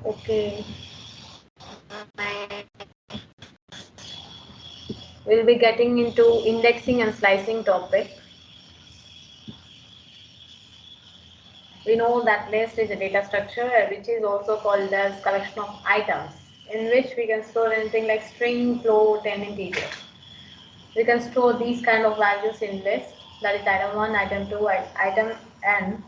Okay. We'll be getting into indexing and slicing topic. We know that list is a data structure which is also called as collection of items in which we can store anything like string, float, and integer. We can store these kind of values in list, that is item 1, item 2, item n.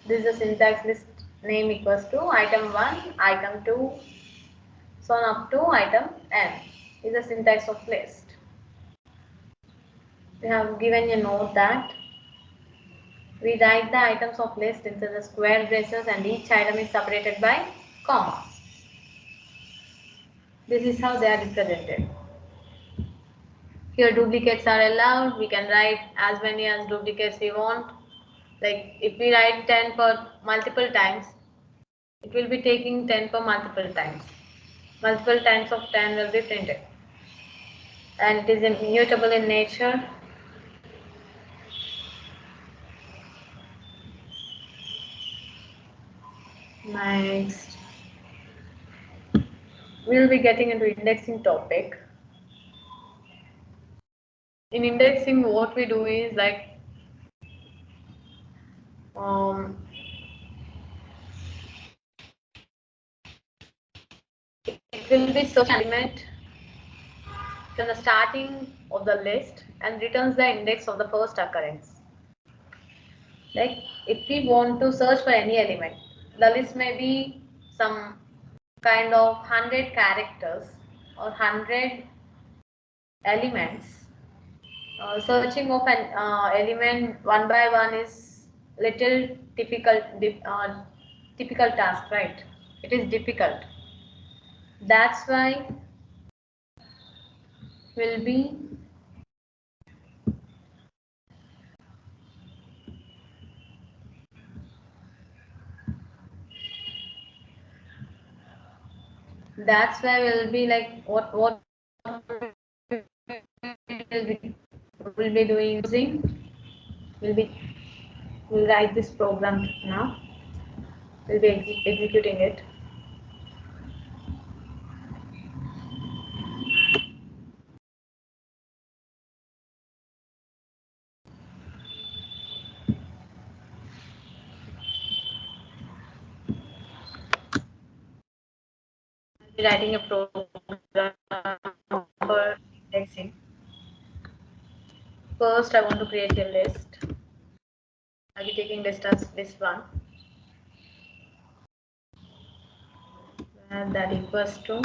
This is the syntax. List name equals to item 1, item 2, so on up to item n is the syntax of list. We have given a note that we write the items of list into the square braces and each item is separated by comma. This is how they are represented. Here duplicates are allowed. We can write as many as duplicates we want. Like if we write 10 per multiple times, it will be taking 10 per multiple times. Multiple times of 10 will be printed. And it is immutable in nature. Next, we'll be getting into indexing topic. In indexing, what we do is like it will be search element from the starting of the list and returns the index of the first occurrence. Like if we want to search for any element, the list may be some kind of 100 characters or 100 elements. Searching of an element one by one is little typical task, right? It is difficult. That's why will be like what will be doing using we'll write this program now. We'll be executing it. I'll be writing a program for indexing. First, I want to create a list. I'll be taking list as list 1. And that equals to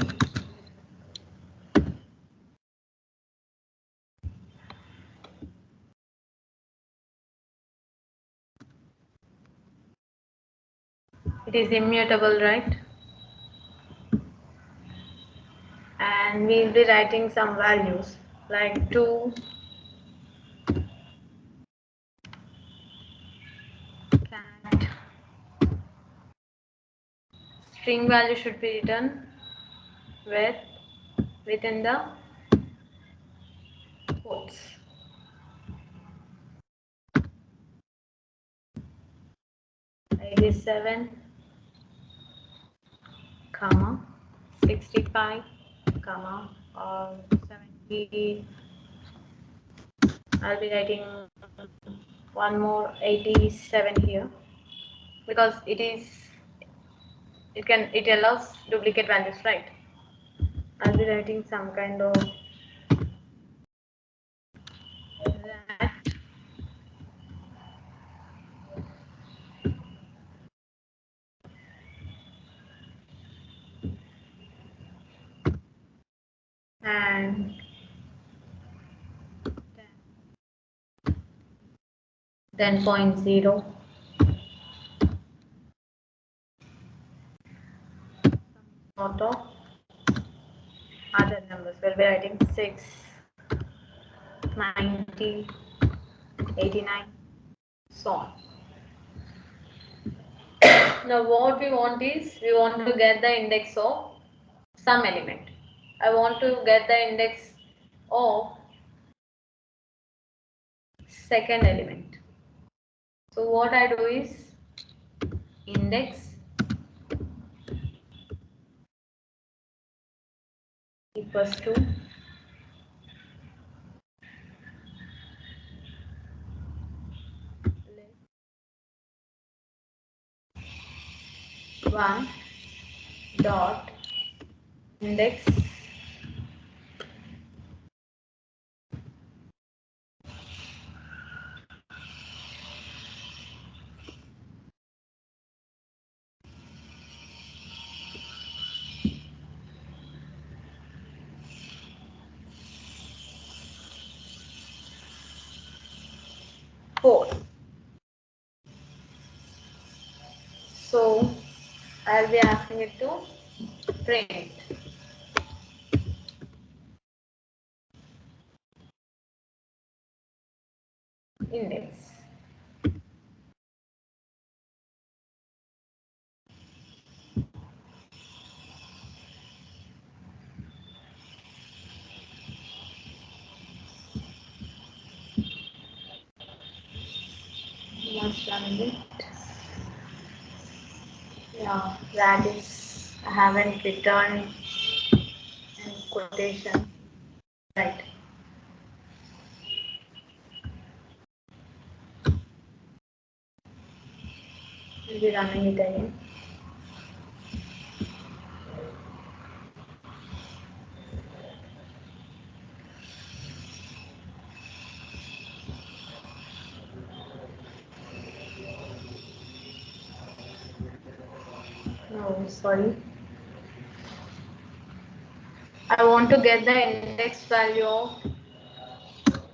it is immutable, right? And we'll be writing some values like 2 cat string value should be written within the quotes. ID 7, comma 65, comma or 70. I'll be writing one more 87 here because it allows duplicate values, right? I'll be writing some kind of that. And 10.0 sort of other numbers. We'll be writing 6, 90, 89, so on. Now what we want is, we want to get the index of some element. I want to get the index of second element. So what I do is index equals to one dot index four. So I'll be asking it to print index. Must done it. Yeah, that is, I haven't returned any quotation. Right. We'll be running it again. No, sorry. I want to get the index value of,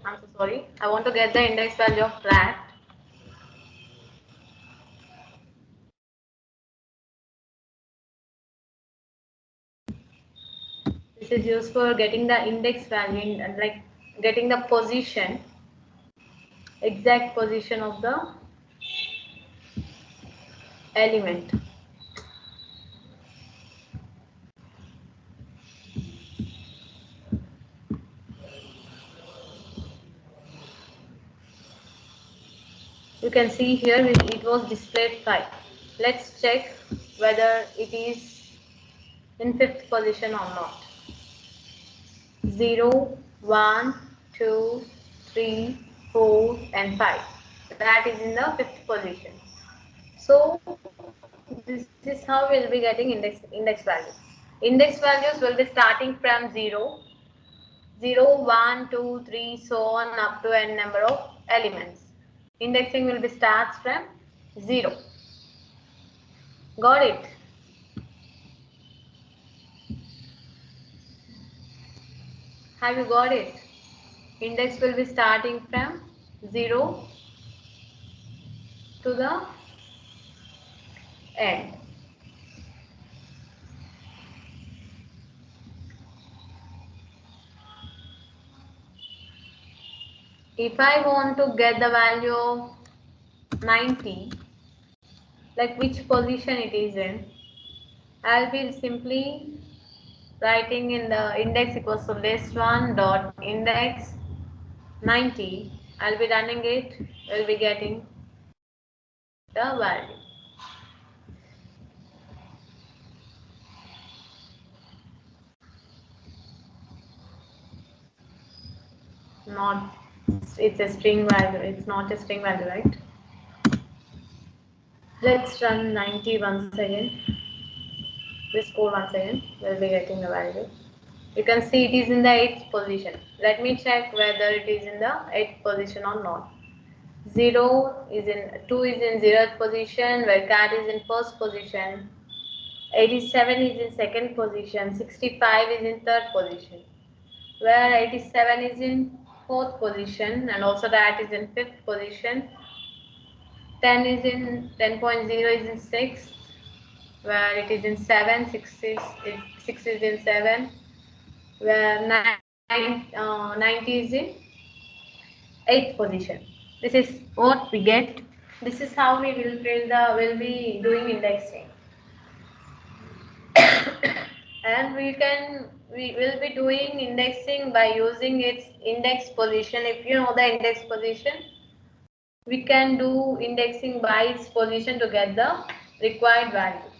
I'm so sorry. I want to get the index value of flat. This is used for getting the index value and like getting the position, exact position of the element. You can see here it was displayed 5. Let's check whether it is in 5th position or not. 0, 1, 2, 3, 4 and 5. That is in the 5th position. So this is how we'll be getting index values. Index values will be starting from 0, 1, 2, 3, so on up to n number of elements. Indexing will be starts from 0. Got it? Have you got it? Index will be starting from 0 to the end. If I want to get the value of 90, like which position it is in, I'll be simply writing in the index equals to list1 dot index 90. I'll be running it. We'll be getting the value. Not, it's a string value. It's not a string value, right? Let's run 90 once again. This code once again. We'll be getting the value. You can see it is in the 8th position. Let me check whether it is in the 8th position or not. 0 is in 2 is in 0th position, where cat is in 1st position. 87 is in 2nd position. 65 is in 3rd position, where 87 is in 4th position, and also that is in 5th position. 10 is in 10.0 is in 6th, where it is in 7. 6 is in 7, where 90 is in 8th position. This is what we get. This is how we will be doing indexing. And we will be doing indexing by using its index position. If you know the index position, we can do indexing by its position to get the required value.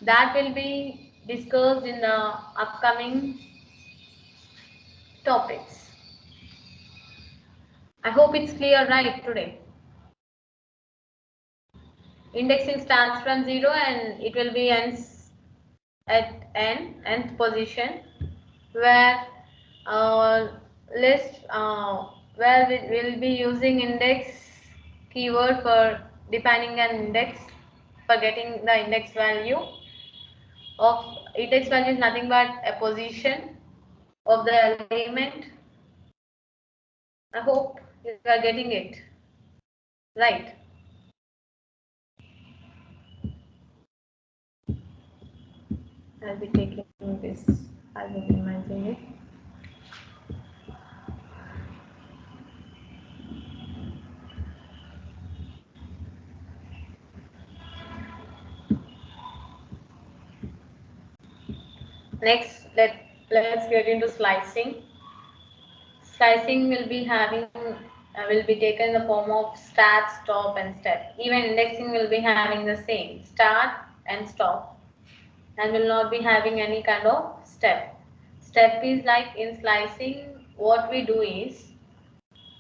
That will be discussed in the upcoming topics. I hope it's clear right today. Indexing starts from 0 and it will be ends at nth position, where list where we will be using index keyword for defining an index, for getting the index value. Of index value is nothing but a position of the element. I hope you are getting it right. I'll be taking this. I will be minimizing it. Next, let's get into slicing. Slicing will be taken in the form of start, stop, and step. Even indexing will be having the same start and stop, and will not be having any kind of step. Step is like in slicing, what we do is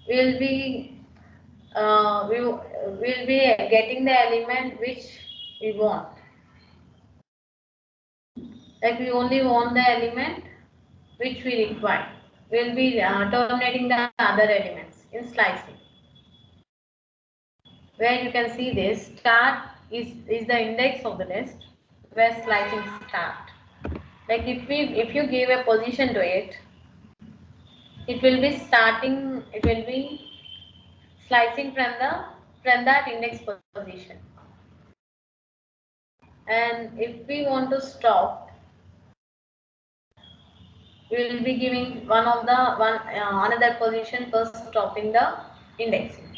we'll be getting the element which we want. Like we only want the element which we require. We'll be terminating the other elements in slicing. Where you can see this start is the index of the list, where slicing start. Like if you give a position to it, it will be slicing from that index position. And if we want to stop, we will be giving another position for stopping the indexing.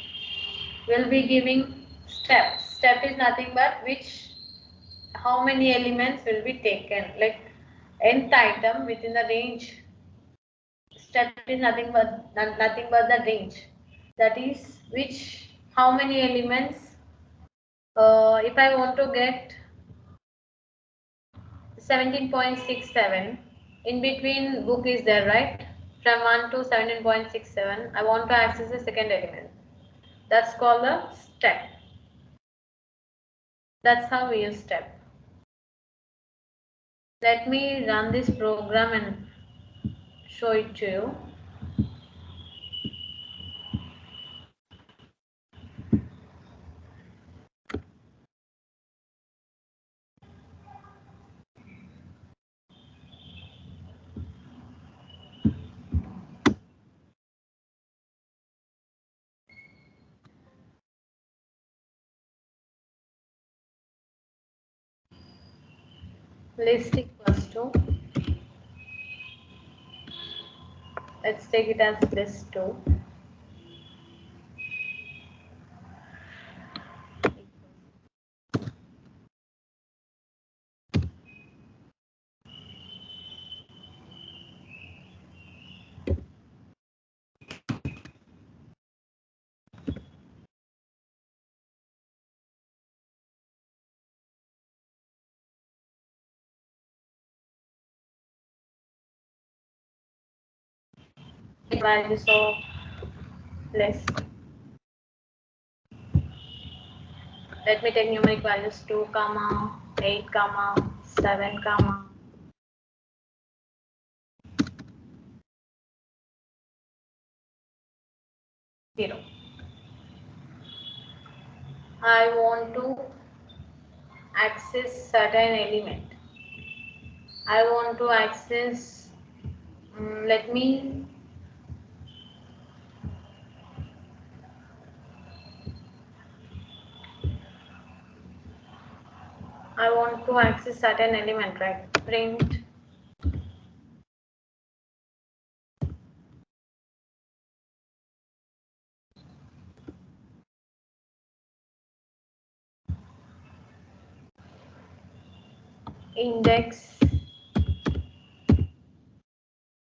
We'll be giving step. Step is nothing but how many elements will be taken, like nth item within the range. Step is nothing but the range. That is how many elements. If I want to get 17.67, in between book is there, right? From 1 to 17.67, I want to access the second element. That's called a step. That's how we use step. Let me run this program and show it to you. List equals to, let's take it as list 2. values of list. Let me take numeric values 2, 8, 7, 0. I want to access certain element. I want to access, let me I want to access certain element, right? Print index,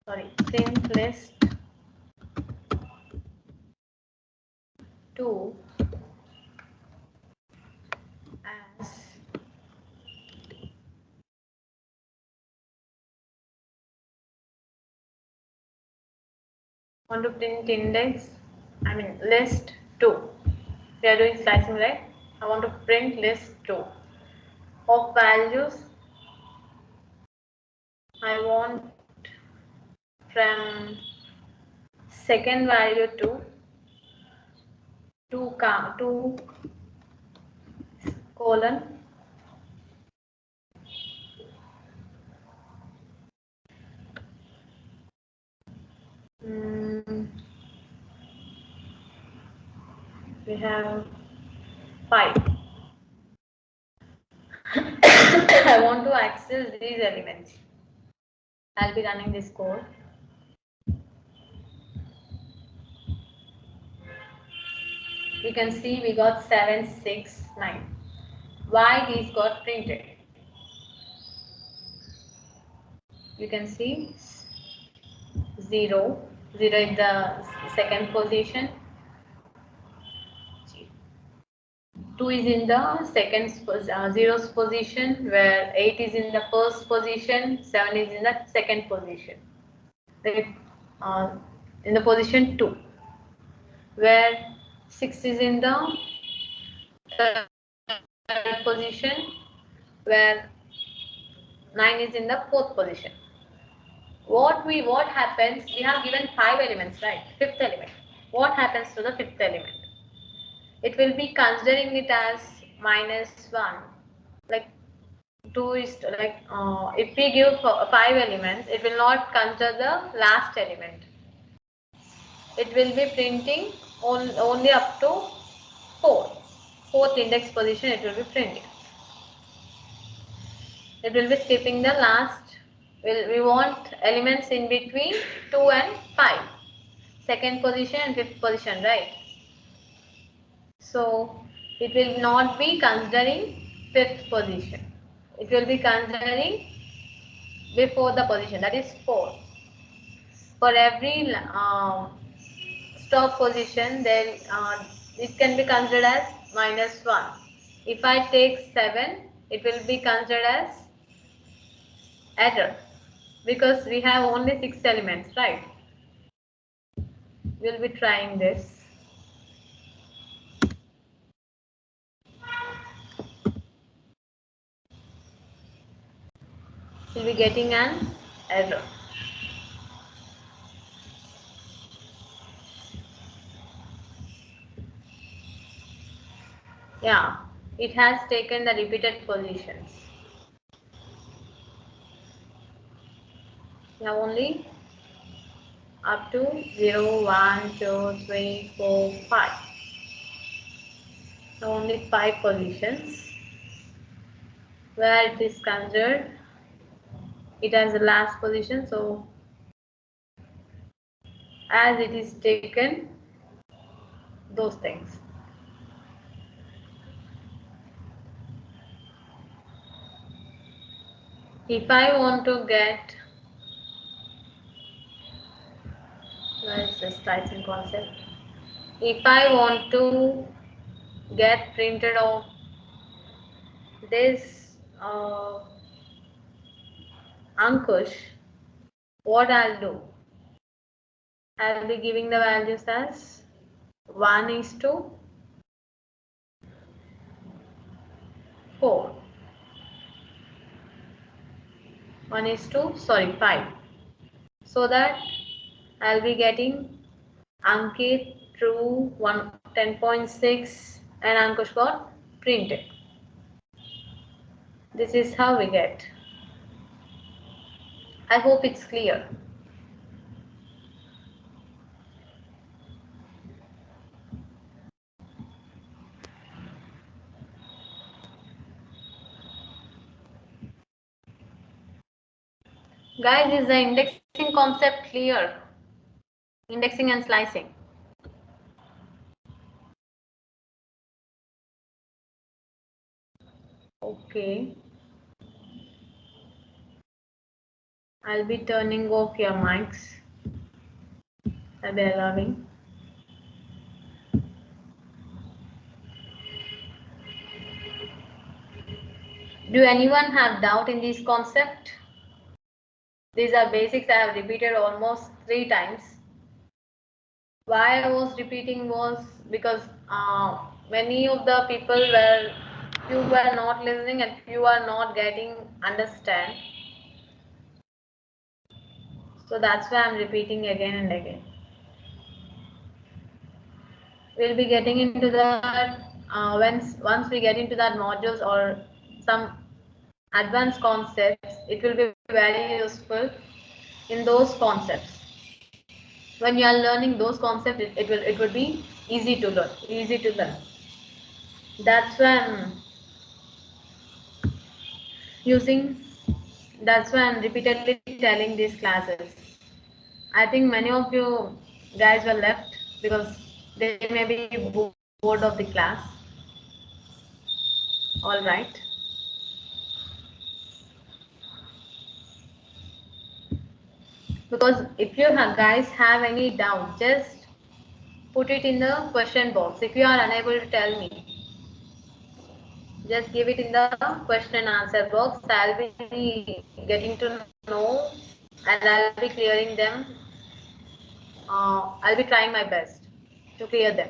print list 2 as want to print list 2. We are doing slicing, right? I want to print list 2 of values. I want from second value to 2 colon we have 5. I want to access these elements. I'll be running this code. You can see we got 7, 6, 9. Why these got printed? You can see 0 in the second position, 2 is in the zero's position, where 8 is in the first position, 7 is in the second position. In the position 2, where 6 is in the third position, where 9 is in the fourth position. What happens? We have given 5 elements, right? Fifth element. What happens to the fifth element? It will be considering it as -1. Like 2 is like if we give 5 elements, it will not consider the last element. It will be printing only up to 4. Fourth index position it will be printing. It will be skipping the last. We want elements in between 2 and 5. Second position and fifth position, right? So it will not be considering fifth position. It will be considering before the position, that is 4. For every stop position, then it can be considered as -1. If I take 7, it will be considered as error because we have only 6 elements, right? We'll be trying this. We'll be getting an error. Yeah, it has taken the repeated positions. Now only up to 0, 1, 2, 3, 4, 5. Now only 5 positions where it is considered it has the last position. So as it is taken those things. If I want to get, where is the slicing concept? If I want to get printed off this Ankush, what I'll do? I'll be giving the values as 1:4. 5. So that I'll be getting Ankit true 10.6 and Ankush got printed. This is how we get. I hope it's clear. Guys, is the indexing concept clear? Indexing and slicing. Okay. I'll be turning off your mics. I'll be allowing. Do anyone have doubt in this concept? These are basics I have repeated almost 3 times. Why I was repeating was because many of the people few were not listening and few are not getting understand. So that's why I'm repeating again and again. We'll be getting into that once we get into that modules or some advanced concepts. It will be very useful in those concepts. When you are learning those concepts, it would be easy to learn. That's why I'm repeatedly telling these classes. I think many of you guys were left because they may be bored of the class. All right. Because if you guys have any doubt, just put it in the question box. If you are unable to tell me, just give it in the question and answer box. I'll be getting to know and I'll be clearing them. I'll be trying my best to clear them.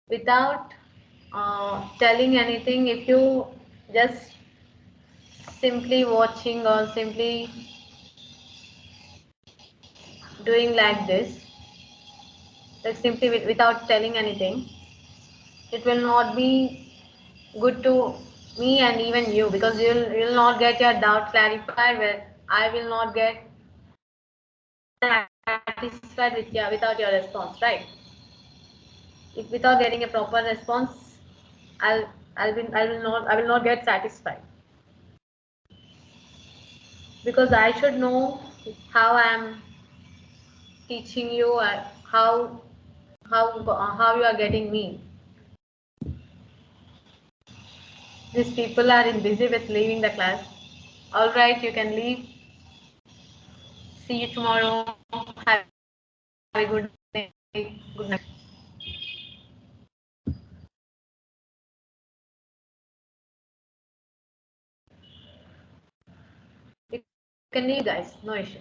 Without telling anything, if you just simply watching or simply doing like this, like simply without telling anything, it will not be good to me and even you, because you'll not get your doubt clarified, where I will not get satisfied without your response, right? If without getting a proper response, I will not get satisfied, because I should know how I am teaching you and how you are getting me. These people are busy with leaving the class. All right, you can leave. See you tomorrow. Have a good day. Good night. You can leave, guys. No issue.